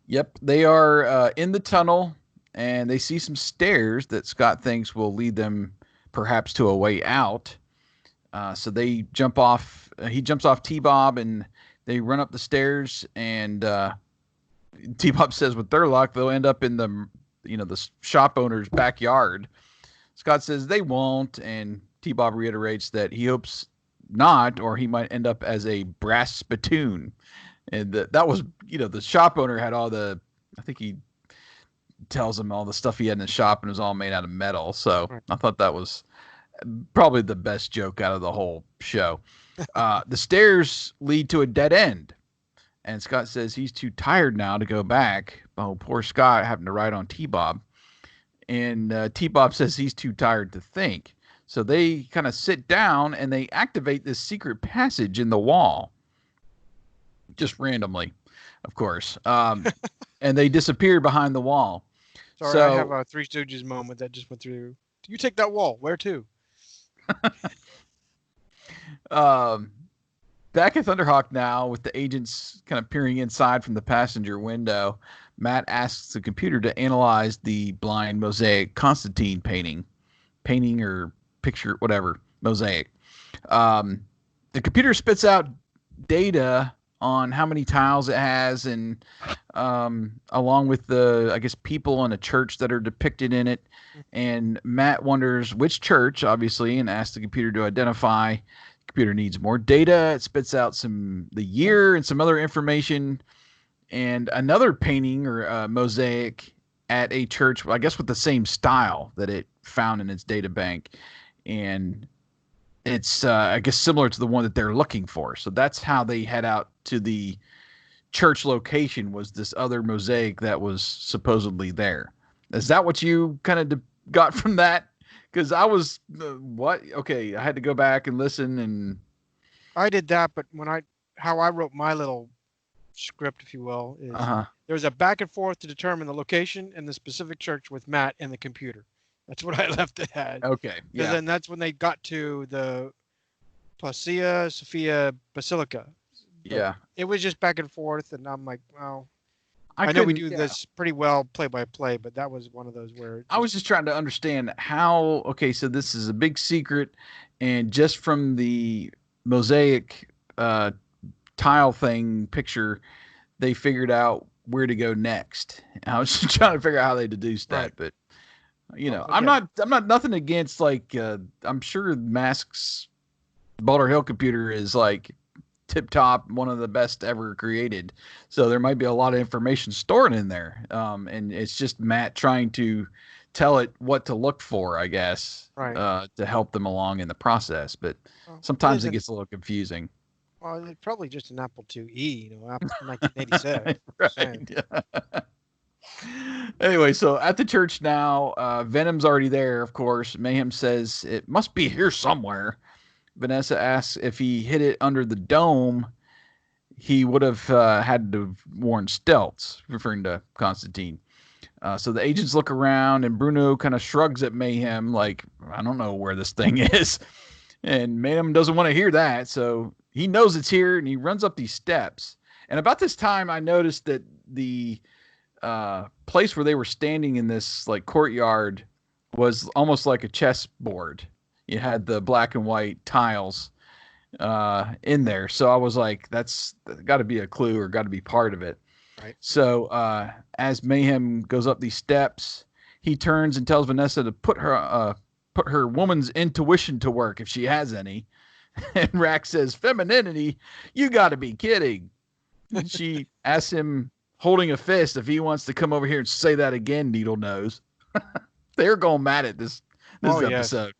Yep, they are in the tunnel, and they see some stairs that Scott thinks will lead them perhaps to a way out. So they jump off. He jumps off T Bob, and they run up the stairs. And T Bob says, with their luck, they'll end up in the shop owner's backyard. Scott says they won't, and T Bob reiterates that he hopes not, or he might end up as a brass spittoon. And that was, the shop owner had all the, I think he tells him all the stuff he had in the shop and it was all made out of metal. So Right. I thought that was probably the best joke out of the whole show. The stairs lead to a dead end. And Scott says he's too tired now to go back. Oh, poor Scott having to ride on T Bob. And T Bob says he's too tired to think. So they kind of sit down and they activate this secret passage in the wall, just randomly, of course. And they disappear behind the wall. Sorry, I have So a Three Stooges moment that just went through. You take that wall. Where to? um, back at Thunderhawk now, with the agents kind of peering inside from the passenger window, Matt asks the computer to analyze the blind mosaic Constantine painting or picture, whatever, mosaic. Um, the computer spits out data on how many tiles it has, and along with the, I guess, people in a church that are depicted in it. And Matt wonders which church, obviously, and asks the computer to identify. Computer needs more data. It spits out the year and some other information, and another painting or mosaic at a church, I guess, with the same style that it found in its data bank. And it's I guess similar to the one that they're looking for. So that's how they head out to the church location, was this other mosaic that was supposedly there. Is that what you kind of got from that? Because I was what? Okay, I had to go back and listen. And I did that, but how I wrote my little script, if you will, uh is huh. there was a back and forth to determine the location and the specific church with Matt and the computer. That's what I left it at. Okay, Because yeah, then that's when they got to the Placia Sophia Basilica. But yeah. it was just back and forth, and I'm like, well, I I know we couldn't. do Yeah, this pretty well play by play, but that was one of those where I was just trying to understand how. Okay, so this is a big secret, and just from the mosaic uh, tile thing picture, they figured out where to go next. I was just trying to figure out how they deduced right. that, but Well, I'm again, not nothing against, like, I'm sure Mask's Boulder Hill computer is like tip top, one of the best ever created. So there might be a lot of information stored in there, and it's just Matt trying to tell it what to look for, I guess, right. to help them along in the process. But Well, it sometimes it isn't. gets a little confusing. Well, it's probably just an Apple IIe, Apple 1986. Just saying. Right. Anyway, so at the church now, Venom's already there, of course. Mayhem says it must be here somewhere. Vanessa asks if he hid it under the dome, he would have had to have worn stilts, referring to Constantine. So the agents look around, and Bruno kind of shrugs at Mayhem, like, I don't know where this thing is. And Mayhem doesn't want to hear that, so he knows it's here, and he runs up these steps. And about this time, I noticed that the place where they were standing in this like courtyard was almost like a chessboard. You had the black and white tiles in there, so I was like, that's got to be a clue or got to be part of it. Right. So as Mayhem goes up these steps, he turns and tells Vanessa to put her woman's intuition to work if she has any. And Rax says, "Femininity? You got to be kidding." And she asks him, holding a fist, if he wants to come over here and say that again, Needle Nose. They're going mad at this episode.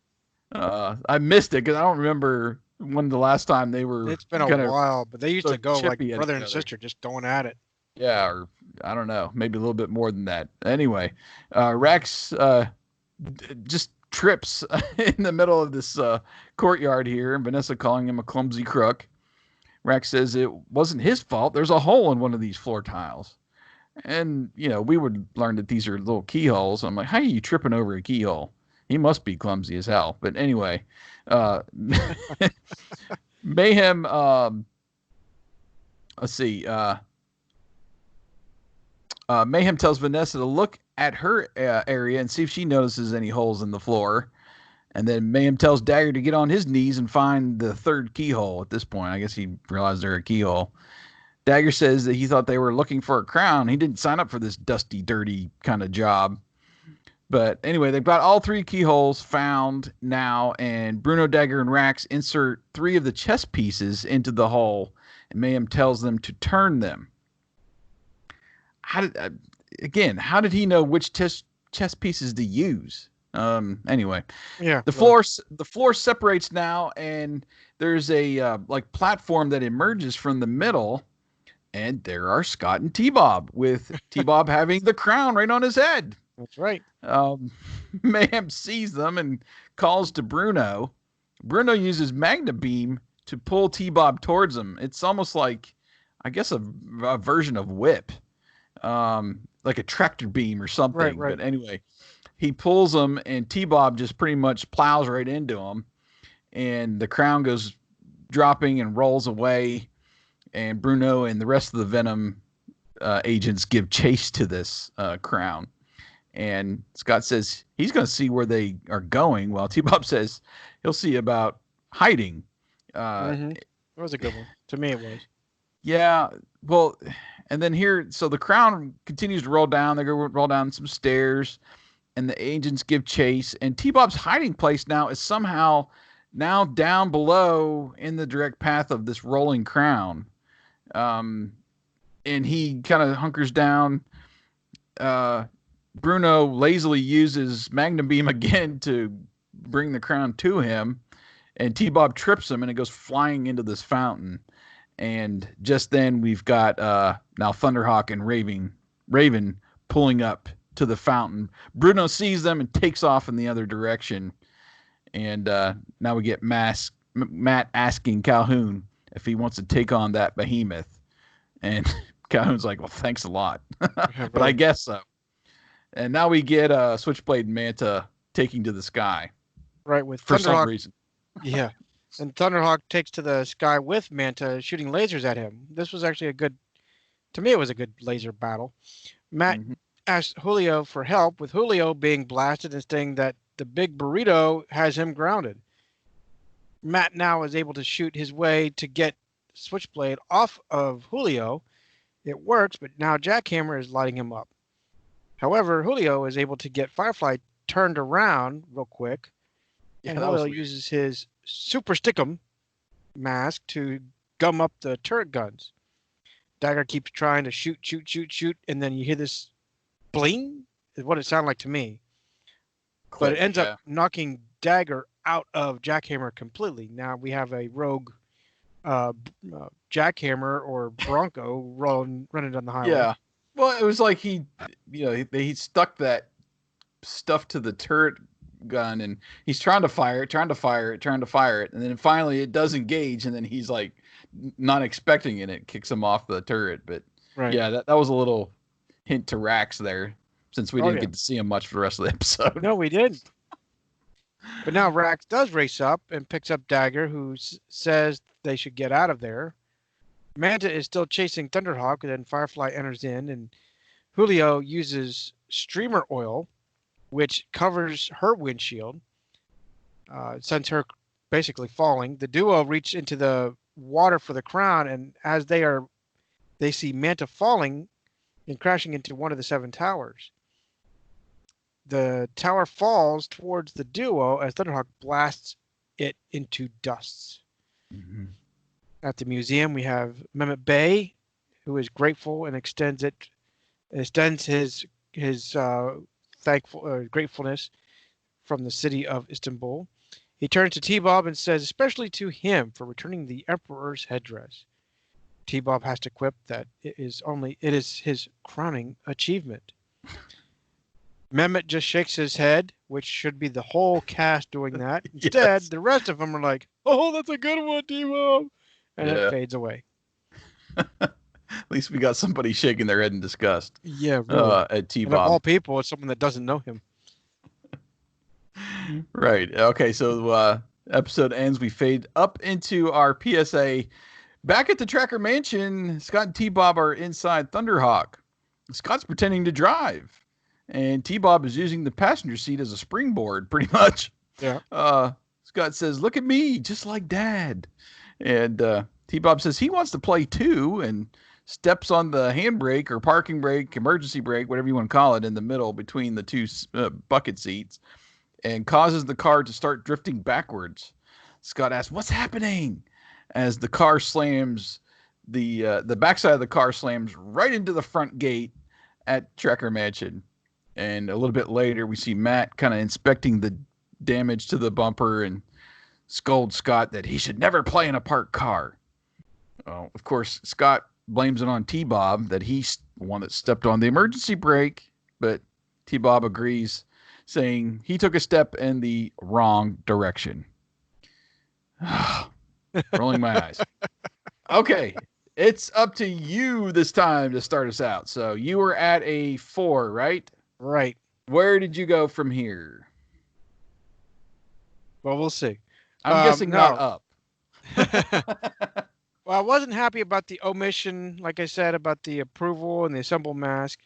Yes. I missed it because I don't remember when the last time they were. It's been a while, but they used to go like brother and sister, just going at it. Yeah, or I don't know, maybe a little bit more than that. Anyway, Rax just trips in the middle of this courtyard here, and Vanessa calling him a clumsy crook. Rax says it wasn't his fault. There's a hole in one of these floor tiles. And, we would learn that these are little keyholes. I'm like, how are you tripping over a keyhole? He must be clumsy as hell. But anyway, Mayhem, let's see. Mayhem tells Vanessa to look at her area and see if she notices any holes in the floor. And then Mayhem tells Dagger to get on his knees and find the third keyhole at this point. I guess he realized they're a keyhole. Dagger says that he thought they were looking for a crown. He didn't sign up for this dusty, dirty kind of job. But anyway, they've got all 3 keyholes found now, and Bruno, Dagger, and Rax insert 3 of the chess pieces into the hole, and Mayhem tells them to turn them. How did he know which chess pieces to use? Anyway, yeah, the floor separates now, and there's a platform that emerges from the middle, and there are Scott and T-Bob, with T-Bob having the crown right on his head. That's right. Mayhem sees them and calls to Bruno. Bruno uses Magna Beam to pull T-Bob towards him. It's almost like, I guess, a version of Whip, like a tractor beam or something. Right. But anyway, he pulls him, and T-Bob just pretty much plows right into him, and the crown goes dropping and rolls away, and Bruno and the rest of the Venom agents give chase to this crown. And Scott says he's going to see where they are going, while T-Bob says he'll see about hiding. It was a good one. To me, it was. Yeah, well, and then here, so the crown continues to roll down. They go roll down some stairs, and the agents give chase. And T-Bob's hiding place now is somehow now down below in the direct path of this rolling crown. And he kind of hunkers down. Bruno lazily uses Magnum Beam again to bring the crown to him, and T-Bob trips him, and it goes flying into this fountain. And just then we've got now Thunderhawk and Raven pulling up to the fountain. Bruno sees them and takes off in the other direction. And now we get Matt asking Calhoun if he wants to take on that behemoth. And Calhoun's like, well, thanks a lot. But I guess so. And now we get Switchblade and Manta taking to the sky. Right, with for Thunderhawk, some reason. Yeah. And Thunderhawk takes to the sky with Manta, shooting lasers at him. This was actually to me, it was a good laser battle. Matt asked Julio for help, with Julio being blasted and saying that the big burrito has him grounded. Matt now is able to shoot his way to get Switchblade off of Julio. It works, but now Jackhammer is lighting him up. However, Julio is able to get Firefly turned around real quick. Yeah, and Julio uses his Super Stickum mask to gum up the turret guns. Dagger keeps trying to shoot, and then you hear this bling, is what it sounded like to me. But it ends up knocking Dagger out of Jackhammer completely. Now we have a rogue Jackhammer or Bronco running down the highway. Yeah. Well, it was like he stuck that stuff to the turret gun, and he's trying to fire it, and then finally it does engage, and then he's like not expecting it. It kicks him off the turret. But yeah, that was a little hint to Rax there, since we didn't get to see him much for the rest of the episode. No, we didn't. But now Rax does race up and picks up Dagger, who says they should get out of there. Manta is still chasing Thunderhawk, and then Firefly enters in, and Julio uses streamer oil, which covers her windshield, sends her basically falling. The duo reach into the water for the crown, and as they see Manta falling, and crashing into one of the 7 towers. The tower falls towards the duo as Thunderhawk blasts it into dust. Mm-hmm. At the museum, we have Mehmet Bey, who is grateful and extends his gratefulness from the city of Istanbul. He turns to T-Bob and says, especially to him for returning the Emperor's headdress. T-Bob has to quip that it is his crowning achievement. Mehmet just shakes his head, which should be the whole cast doing that. Instead, Yes. the rest of them are like, "Oh, that's a good one, T-Bob," and it fades away. At least we got somebody shaking their head in disgust. Yeah, really. At T-Bob. And of all people, it's someone that doesn't know him. Right. Okay. So episode ends. We fade up into our PSA. Back at the Tracker Mansion, Scott and T-Bob are inside Thunderhawk. Scott's pretending to drive, and T-Bob is using the passenger seat as a springboard, pretty much. Yeah. Scott says, "Look at me, just like Dad." And T-Bob says he wants to play too, and steps on the handbrake or parking brake, emergency brake, whatever you want to call it, in the middle between the two bucket seats, and causes the car to start drifting backwards. Scott asks, "What's happening?" As the car slams, the backside of the car slams right into the front gate at Tracker Mansion. And a little bit later, we see Matt kind of inspecting the damage to the bumper and scolds Scott that he should never play in a parked car. Well, of course, Scott blames it on T-Bob that he's the one that stepped on the emergency brake, but T-Bob agrees, saying he took a step in the wrong direction. Rolling my eyes. Okay, it's up to you this time to start us out. So you were at a 4, right? Right. Where did you go from here? Well, we'll see. I'm guessing not up. Well, I wasn't happy about the omission, like I said, about the approval and the assemble mask.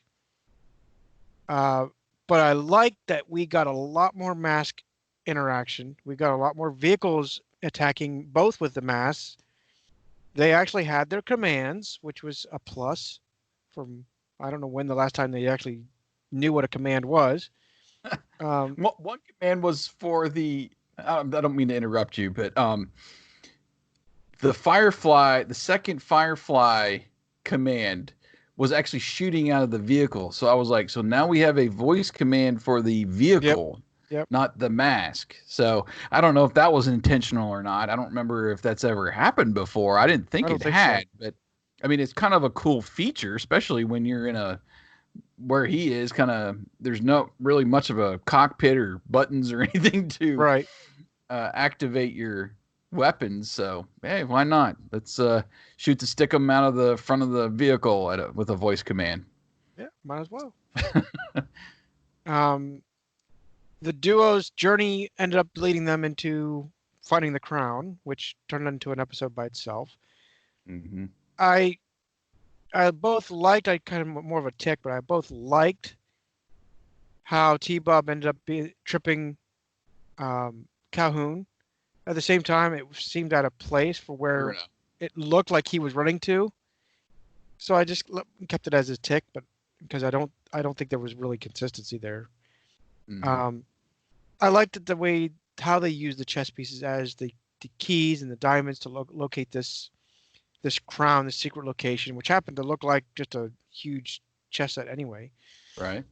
But I liked that we got a lot more mask interaction. We got a lot more vehicles attacking both with the masks. They actually had their commands, which was a plus from, I don't know when the last time they actually knew what a command was. One command was for the, I don't mean to interrupt you, but the Firefly, the second Firefly command was actually shooting out of the vehicle. So I was like, so now we have a voice command for the vehicle. Yep. Not the mask. So I don't know if that was intentional or not. I don't remember if that's ever happened before. I didn't think it had, but I mean, it's kind of a cool feature, especially when you're in a, where he is kind of, there's no really much of a cockpit or buttons or anything to activate your weapons. So, hey, why not? Let's shoot the Stickum out of the front of the vehicle with a voice command. Yeah, might as well. The duo's journey ended up leading them into finding the crown, which turned into an episode by itself. Mm-hmm. I both liked, I kind of more of a tick, but I both liked how T-Bob ended up tripping Calhoun. At the same time, it seemed out of place for where it looked like he was running to. So I just kept it as a tick, but because I don't think there was really consistency there. Mm-hmm. I liked the way how they used the chess pieces as the keys and the diamonds to locate this crown, this secret location, which happened to look like just a huge chess set anyway. Right.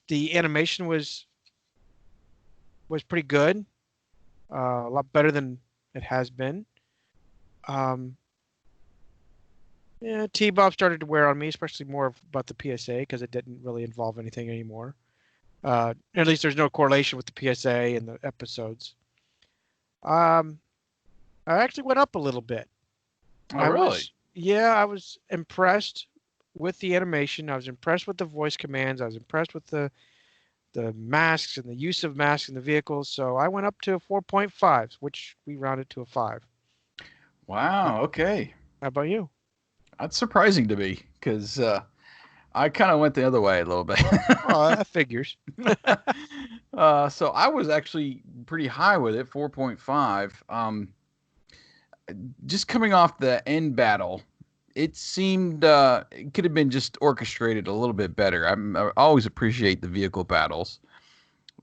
The animation was pretty good. A lot better than it has been. Yeah, T-Bob started to wear on me, especially more about the PSA because it didn't really involve anything anymore. At least there's no correlation with the PSA and the episodes. I actually went up a little bit. Oh, really? I was impressed with the animation. I was impressed with the voice commands. I was impressed with the masks and the use of masks in the vehicles. So I went up to 4.5, which we rounded to a 5. Wow. Okay. How about you? That's surprising to me because I kind of went the other way a little bit. Oh, that figures. So I was actually pretty high with it, 4.5. Just coming off the end battle, it seemed it could have been just orchestrated a little bit better. I always appreciate the vehicle battles,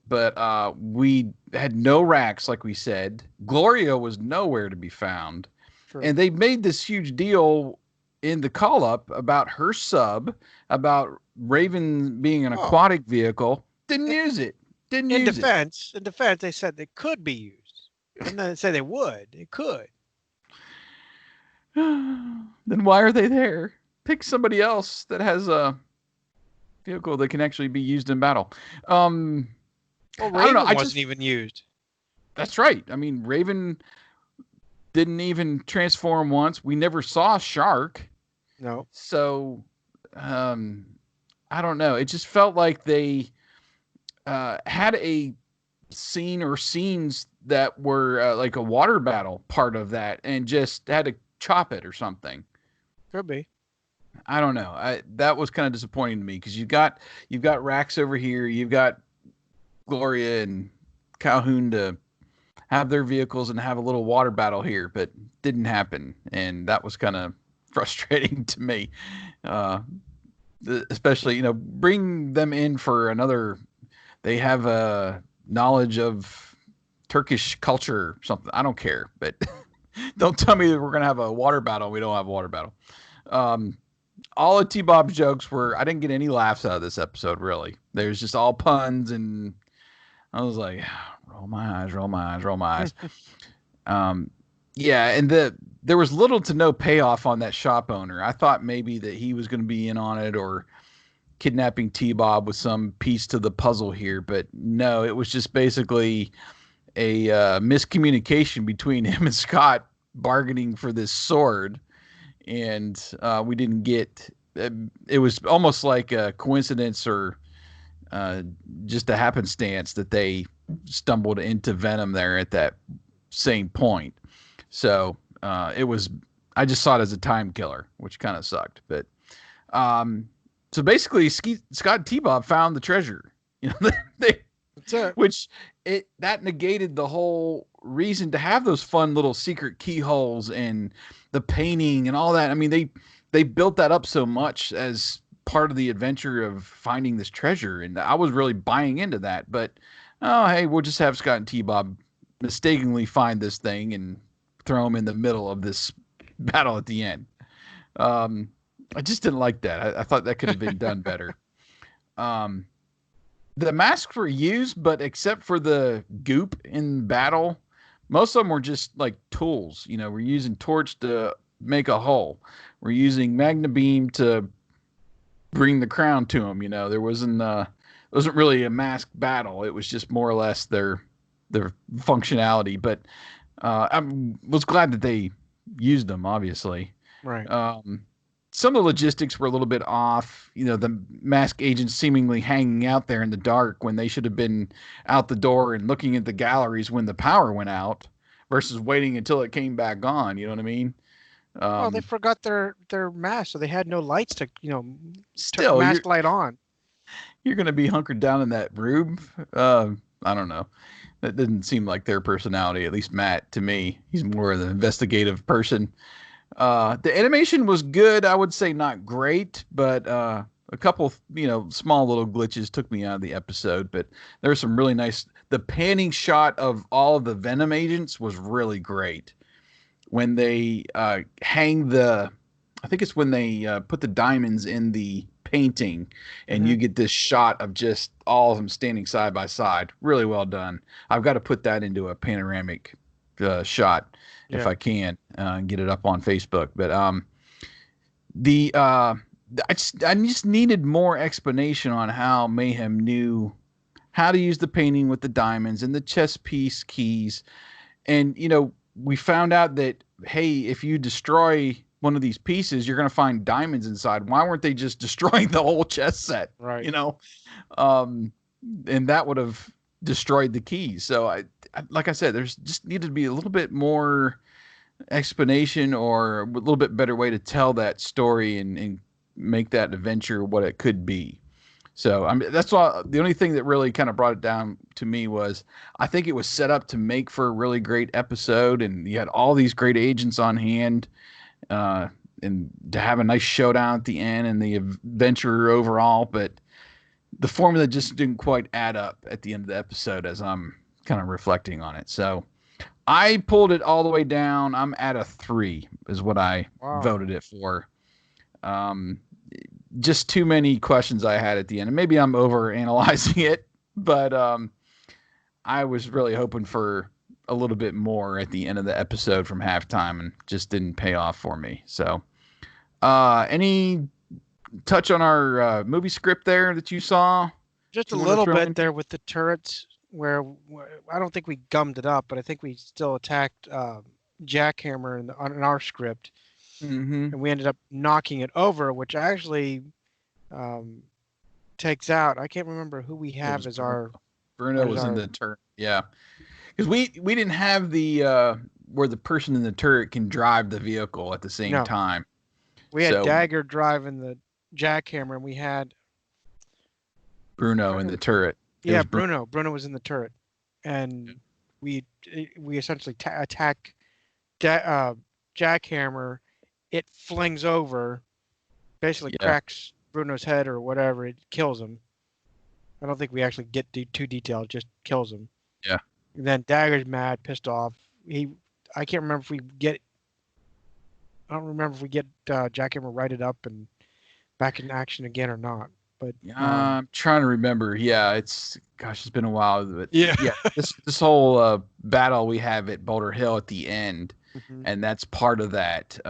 but we had no racks, like we said. Gloria was nowhere to be found, True. and they made this huge deal in the call up about her sub, about Raven being an Oh. aquatic vehicle. Didn't use it. Didn't In use defense, they said they could be used. And then they say they would. It could. it. Then why are they there? Pick somebody else that has a vehicle that can actually be used in battle. Well, I don't Raven know. wasn't even used. That's right. I mean, Raven didn't even transform once. We never saw Shark. No. So, I don't know. It just felt like they had a scene or scenes that were like a water battle part of that and just had to chop it or something. Could be. I don't know. That was kind of disappointing to me because you've got Rax over here. You've got Gloria and Calhoun to have their vehicles and have a little water battle here, but didn't happen. And that was kind of frustrating to me. Especially, bring them in for another. They have a knowledge of Turkish culture or something. I don't care, but don't tell me that we're going to have a water battle. We don't have a water battle. All of T-Bob's jokes I didn't get any laughs out of this episode, really. There's just all puns, and I was like, roll my eyes, roll my eyes, roll my eyes. Yeah, and there was little to no payoff on that shop owner. I thought maybe that he was going to be in on it or kidnapping T-Bob with some piece to the puzzle here, but no, it was just basically a miscommunication between him and Scott bargaining for this sword, and we didn't get. It was almost like a coincidence or just a happenstance that they stumbled into Venom there at that same point. So it was. I just saw it as a time killer, which kind of sucked. But so basically, Scott and T-Bob found the treasure. That's it. Which that negated the whole reason to have those fun little secret keyholes and the painting and all that. I mean, they built that up so much as part of the adventure of finding this treasure, and I was really buying into that. But hey, we'll just have Scott and T-Bob mistakenly find this thing and throw them in the middle of this battle at the end. I just didn't like that. I thought that could have been done better. The masks were used, but except for the goop in battle, most of them were just like tools. We're using torch to make a hole. We're using Magna Beam to bring the crown to them. There wasn't really a mask battle. It was just more or less their functionality. But I was glad that they used them, obviously. Right. Some of the logistics were a little bit off. The mask agents seemingly hanging out there in the dark when they should have been out the door and looking at the galleries when the power went out versus waiting until it came back on. You know what I mean? Well, they forgot their mask, so they had no lights to, still mask light on. You're going to be hunkered down in that room. I don't know. That didn't seem like their personality, at least Matt, to me. He's more of the investigative person. The animation was good. I would say not great, but a couple, small little glitches took me out of the episode. But there was some really nice. The panning shot of all of the Venom agents was really great. When they hang I think it's when they put the diamonds in the painting, and you get this shot of just all of them standing side by side. Really well done. I've got to put that into a panoramic shot if I can and get it up on Facebook. But I just needed more explanation on how Mayhem knew how to use the painting with the diamonds and the chess piece keys. And we found out that, hey, if you destroy one of these pieces, you're going to find diamonds inside. Why weren't they just destroying the whole chess set? Right. And that would have destroyed the keys. So I like I said, there's just needed to be a little bit more explanation or a little bit better way to tell that story and make that adventure what it could be. So that's why the only thing that really kind of brought it down to me was I think it was set up to make for a really great episode, and you had all these great agents on hand. and to have a nice showdown at the end and the adventure overall, but the formula just didn't quite add up at the end of the episode as I'm kind of reflecting on it. So I pulled it all the way down. I'm at a 3 is what I voted it for. Just too many questions I had at the end, and maybe I'm over analyzing it, but I was really hoping for a little bit more at the end of the episode from halftime, and just didn't pay off for me. So any touch on our movie script there that you saw? Just a little bit there with the turrets where I don't think we gummed it up, but I think we still attacked Jackhammer in our script. Mm-hmm. And we ended up knocking it over, which actually takes out. I can't remember who we have as our. Bruno was in the turret. Yeah. Because we didn't have the where the person in the turret can drive the vehicle at the same time. We had Dagger driving the Jackhammer, and we had Bruno in the turret. Yeah, Bruno. Bruno was in the turret, and we essentially attack Jackhammer. It flings over, basically cracks Bruno's head or whatever. It kills him. I don't think we actually get too detailed. Just kills him. Yeah. And then Dagger's mad, pissed off. I can't remember if we get. I don't remember if we get Jackhammer righted up and back in action again or not. But I'm trying to remember. Yeah, it's been a while. But yeah. This whole battle we have at Boulder Hill at the end, and that's part of that.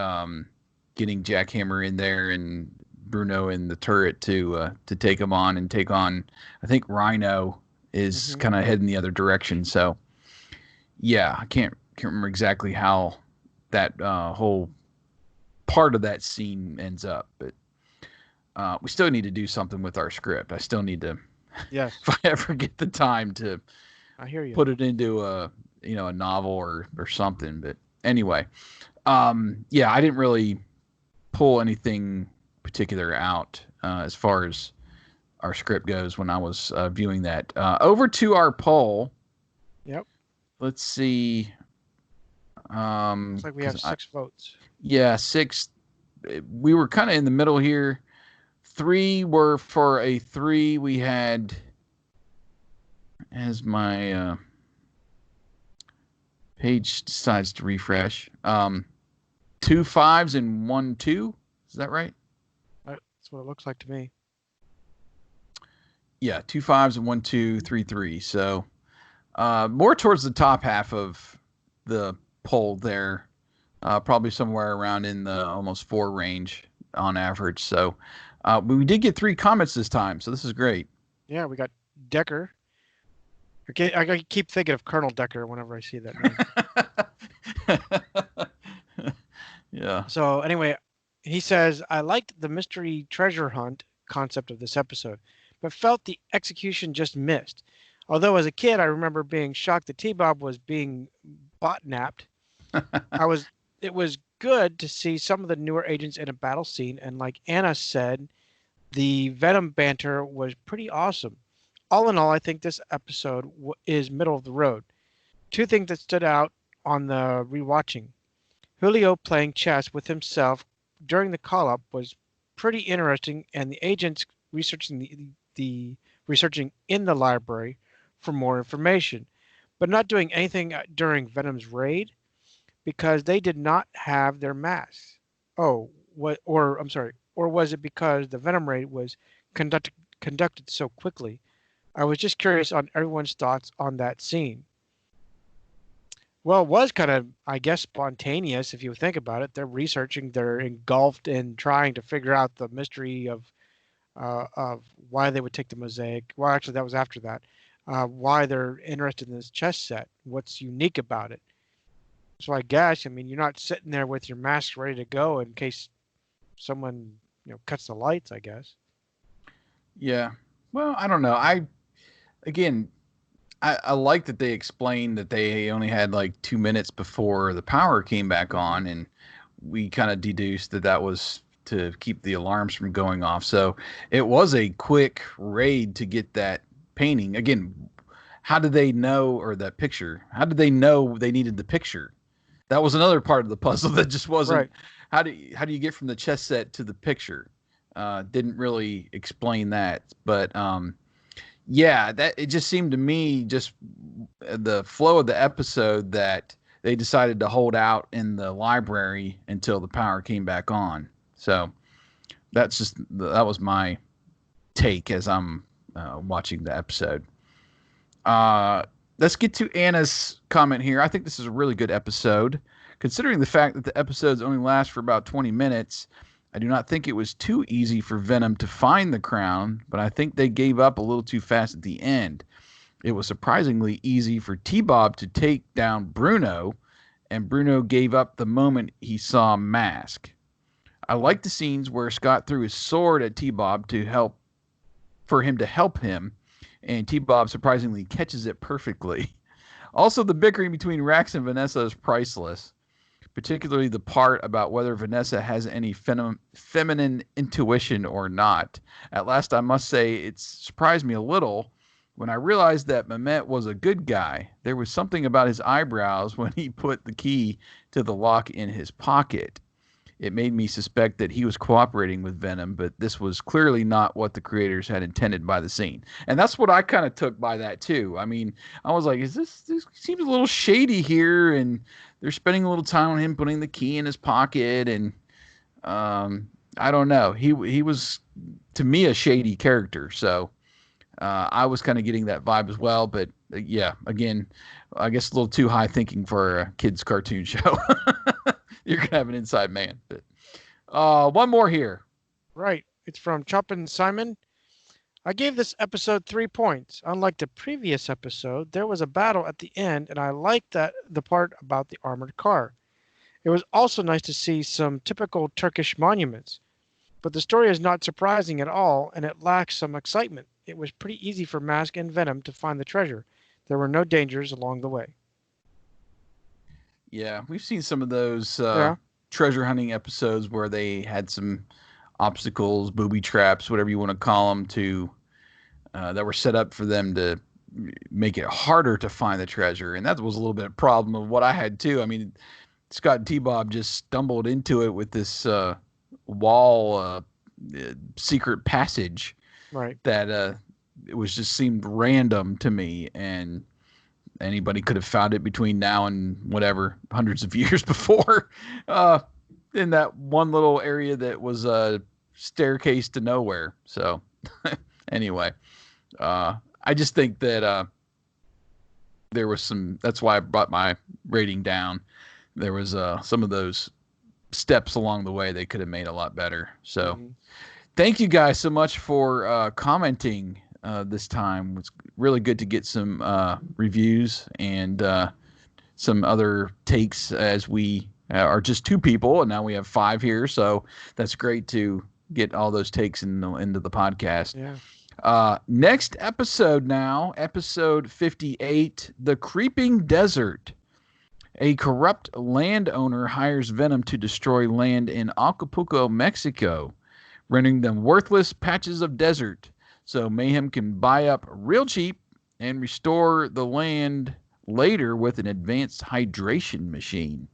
Getting Jackhammer in there and Bruno in the turret to take him on and take on. I think Rhino is kind of heading the other direction. So yeah, I can't remember exactly how that whole part of that scene ends up, but we still need to do something with our script. I still need to. Yes. If I ever get the time to, I hear you. Put it into a novel or something. But anyway, yeah, I didn't really pull anything particular out as far as our script goes when I was viewing that. Over to our poll. Yep. Let's see. Looks like we have 6 votes. Yeah, 6. We were kind of in the middle here. 3 were for a 3. We had, as my page decides to refresh, 2 5s and 1 2. Is that right? That's what it looks like to me. Yeah, 2 5s and 1 2, 3 3. So more towards the top half of the poll there, probably somewhere around in the almost 4 range on average. So we did get 3 comments this time, so this is great. Yeah, we got Decker. Okay, I keep thinking of Colonel Decker whenever I see that name. Yeah. So anyway, he says, I liked the mystery treasure hunt concept of this episode, but felt the execution just missed. Although as a kid, I remember being shocked that T-Bob was being bot-napped. It was good to see some of the newer agents in a battle scene, and like Anna said, the Venom banter was pretty awesome. All in all, I think this episode is middle of the road. 2 things that stood out on the rewatching. Julio playing chess with himself during the call-up was pretty interesting, and the agents researching researching in the library for more information, but not doing anything during Venom's raid because they did not have their masks. Or was it because the Venom raid was conducted so quickly? I was just curious on everyone's thoughts on that scene. Well, it was kind of, I guess, spontaneous if you think about it. They're researching, they're engulfed in trying to figure out the mystery of why they would take the mosaic. Well, actually, that was after that. Why they're interested in this chess set. What's unique about it? So I guess, you're not sitting there with your mask ready to go in case someone, cuts the lights, I guess. Yeah. Well, I don't know. I like that they explained that they only had like 2 minutes before the power came back on, and we kind of deduced that was to keep the alarms from going off. So it was a quick raid to get that painting. Again, how did they know, or that picture? How did they know they needed the picture? That was another part of the puzzle that just wasn't how do you get from the chess set to the picture? Didn't really explain that, but yeah, that it just seemed to me just the flow of the episode that they decided to hold out in the library until the power came back on. So that was my take as I'm watching the episode. Let's get to Anna's comment here. I think this is a really good episode. Considering the fact that the episodes only last for about 20 minutes, I do not think it was too easy for Venom to find the crown, but I think they gave up a little too fast at the end. It was surprisingly easy for T-Bob to take down Bruno, and Bruno gave up the moment he saw Mask. I like the scenes where Scott threw his sword at T-Bob for him to help him, and T-Bob surprisingly catches it perfectly. Also, the bickering between Rex and Vanessa is priceless, particularly the part about whether Vanessa has any feminine intuition or not. At last, I must say it surprised me a little when I realized that Mehmet was a good guy. There was something about his eyebrows when he put the key to the lock in his pocket. It made me suspect that he was cooperating with Venom, but this was clearly not what the creators had intended by the scene. And that's what I kind of took by that too. I mean, I was like, this seems a little shady here, and they're spending a little time on him putting the key in his pocket, and I don't know. He was, to me, a shady character, so I was kind of getting that vibe as well. But yeah, again, I guess a little too high thinking for a kids' cartoon show. You're gonna have an inside man. But one more here. Right. It's from Choppin Simon. I gave this episode 3 points. Unlike the previous episode, there was a battle at the end, and I liked the part about the armored car. It was also nice to see some typical Turkish monuments. But the story is not surprising at all, and it lacks some excitement. It was pretty easy for Mask and Venom to find the treasure. There were no dangers along the way. Yeah, we've seen some of those Yeah. treasure hunting episodes where they had some obstacles, booby traps, whatever you want to call them, that were set up for them to make it harder to find the treasure. And that was a little bit of a problem of what I had too. I mean, Scott and T-Bob just stumbled into it with this wall secret passage Right. that it was just seemed random to me, and anybody could have found it between now and whatever hundreds of years before in that one little area that was a staircase to nowhere. So anyway, I just think that there was that's why I brought my rating down. There was some of those steps along the way they could have made a lot better. So thank you guys so much for commenting this time. It's really good to get some reviews and some other takes, as we are just 2 people and now we have 5 here. So that's great to get all those takes into the podcast. Yeah. Next episode now, episode 58, The Creeping Desert. A corrupt landowner hires Venom to destroy land in Acapulco, Mexico, rendering them worthless patches of desert, so Mayhem can buy up real cheap and restore the land later with an advanced hydration machine.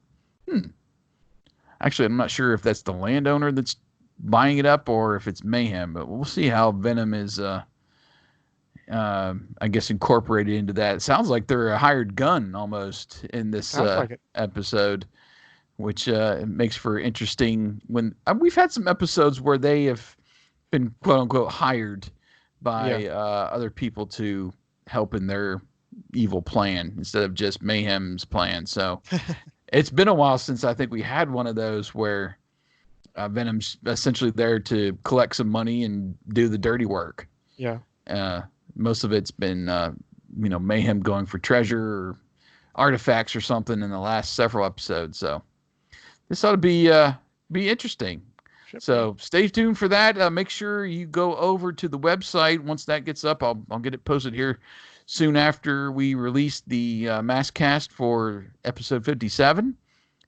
Actually, I'm not sure if that's the landowner that's buying it up or if it's Mayhem, but we'll see how Venom is, I guess, incorporated into that. It sounds like they're a hired gun almost in this episode, which makes for interesting when we've had some episodes where they have been quote unquote hired by other people to help in their evil plan instead of just Mayhem's plan. So it's been a while since I think we had one of those where Venom's essentially there to collect some money and do the dirty work. Yeah. Most of it's been, Mayhem going for treasure or artifacts or something in the last several episodes. So this ought to be interesting. So stay tuned for that. Make sure you go over to the website. Once that gets up, I'll get it posted here soon after we release the Maskcast for episode 57,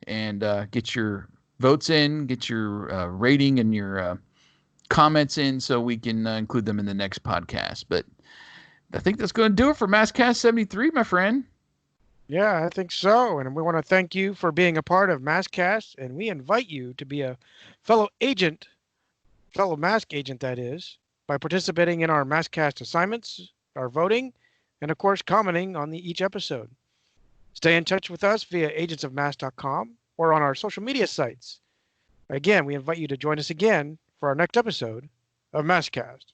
and get your votes in, get your rating and your comments in so we can include them in the next podcast. But I think that's going to do it for Maskcast 73, my friend. Yeah, I think so. And we want to thank you for being a part of Maskcast, and we invite you to be a fellow agent, fellow mask agent, that is, by participating in our Maskcast assignments, our voting, and of course, commenting on each episode. Stay in touch with us via agentsofmask.com or on our social media sites. Again, we invite you to join us again for our next episode of Maskcast.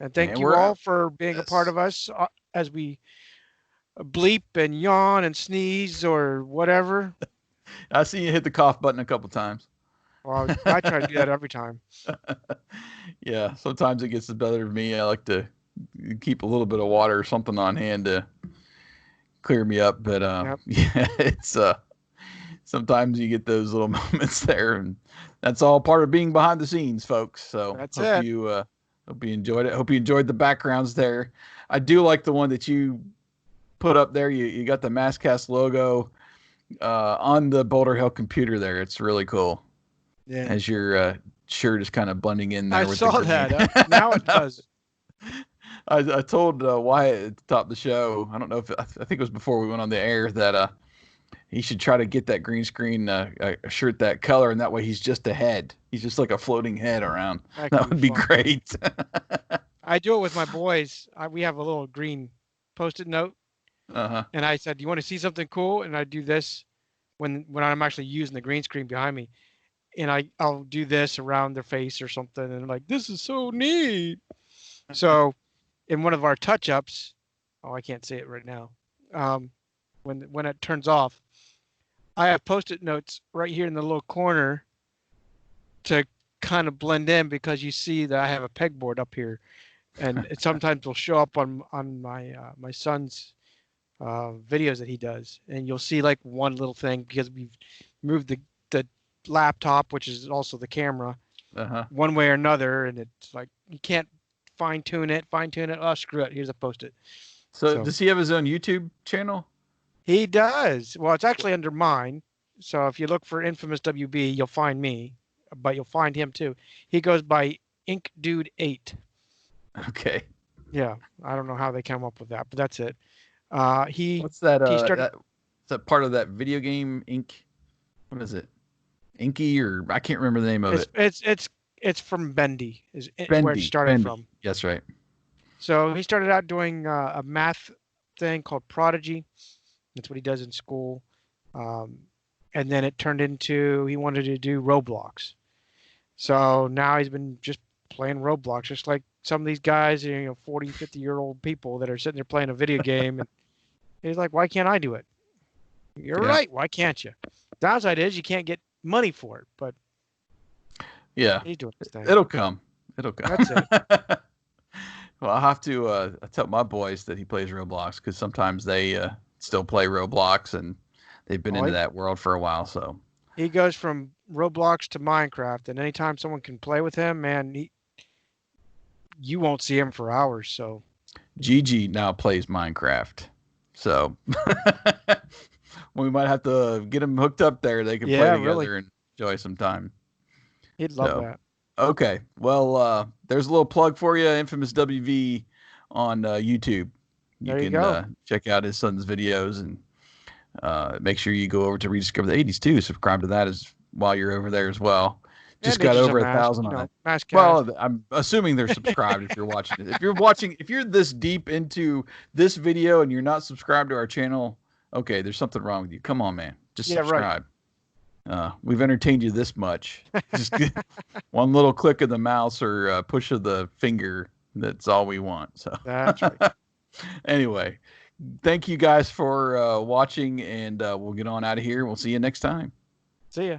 And thank And you we're all out. for being a part Yes. of us as we bleep and yawn and sneeze or whatever. I see you hit the cough button a couple times. Well, I try to do that every time. Yeah, sometimes it gets the better of me. I like to keep a little bit of water or something on hand to clear me up. But Yep, yeah, it's sometimes you get those little moments there, and that's all part of being behind the scenes, folks. So that's it. hope you enjoyed it. Hope you enjoyed the backgrounds there. I do like the one that you put up there. You got the Masscast logo on the Boulder Hill computer there. It's really cool Yeah, as your shirt is kind of blending in I there with the saw green. that. Now it does. I told Wyatt at the top of the show. I don't know if I think it was before we went on the air that he should try to get that green screen a shirt that color, and that way he's just a head. He's just like a floating head around. That could That be would be fun. great. I do it with my boys. We have a little green post-it note, Uh-huh. and I said, "Do you want to see something cool?" And I do this when I'm actually using the green screen behind me, and I'll do this around their face or something, and I'm like, "This is so neat." So in one of our touch-ups, oh, I can't say it right now. Um, when it turns off, I have post-it notes right here in the little corner to kind of blend in because you see that I have a pegboard up here, and it sometimes will show up on my son's videos that he does, and you'll see like one little thing because we've moved the laptop, which is also the camera, Uh-huh. one way or another, and it's like you can't fine tune it, fine tune it. Oh, screw it. Here's a post-it. So So does he have his own YouTube channel? he does. Well, it's actually under mine. So if you look for Infamous WB, you'll find me, but you'll find him too. He goes by Ink Dude 8. Okay. Yeah, I don't know how they came up with that, but that's it. He What's that he started. is that part of that video game Ink? What is it? Inky, or I can't remember the name of It's it. it's it's it's from Bendy is where it Bendy. started Bendy. from. That's right. So he started out doing a math thing called Prodigy. That's what he does in school. Um, and then it turned into he wanted to do Roblox. So now he's been just playing Roblox, just like some of these guys, 40, 50-year-old people that are sitting there playing a video game. And he's like, why can't I do it? You're Yeah. right. Why can't you? Downside is you can't get money for it, but Yeah. he's doing his thing. It'll come. It'll come. That's it. Well, I'll have to tell my boys that he plays Roblox because sometimes they still play Roblox and they've been Oh, into that world for a while. So he goes from Roblox to Minecraft, and anytime someone can play with him, man, you won't see him for hours. So Gigi now plays Minecraft. So we might have to get them hooked up there. They can play yeah, together really, and enjoy some time. he'd love So that. okay, well, there's a little plug for you, Infamous WV on YouTube. You There you can go. check out his son's videos and make sure you go over to Rediscover the 80s too. Subscribe to that as while you're over there as well. Just And got Agents of over Mask, 1,000 on it. Maskcast. Well, I'm assuming they're subscribed if you're watching it. If you're this deep into this video and you're not subscribed to our channel, okay, there's something wrong with you. Come on, man, just Yeah, right. subscribe. We've entertained you this much. Just one little click of the mouse or push of the finger. That's all we want. So That's right. anyway, thank you guys for watching, and we'll get on out of here. We'll see you next time. See ya.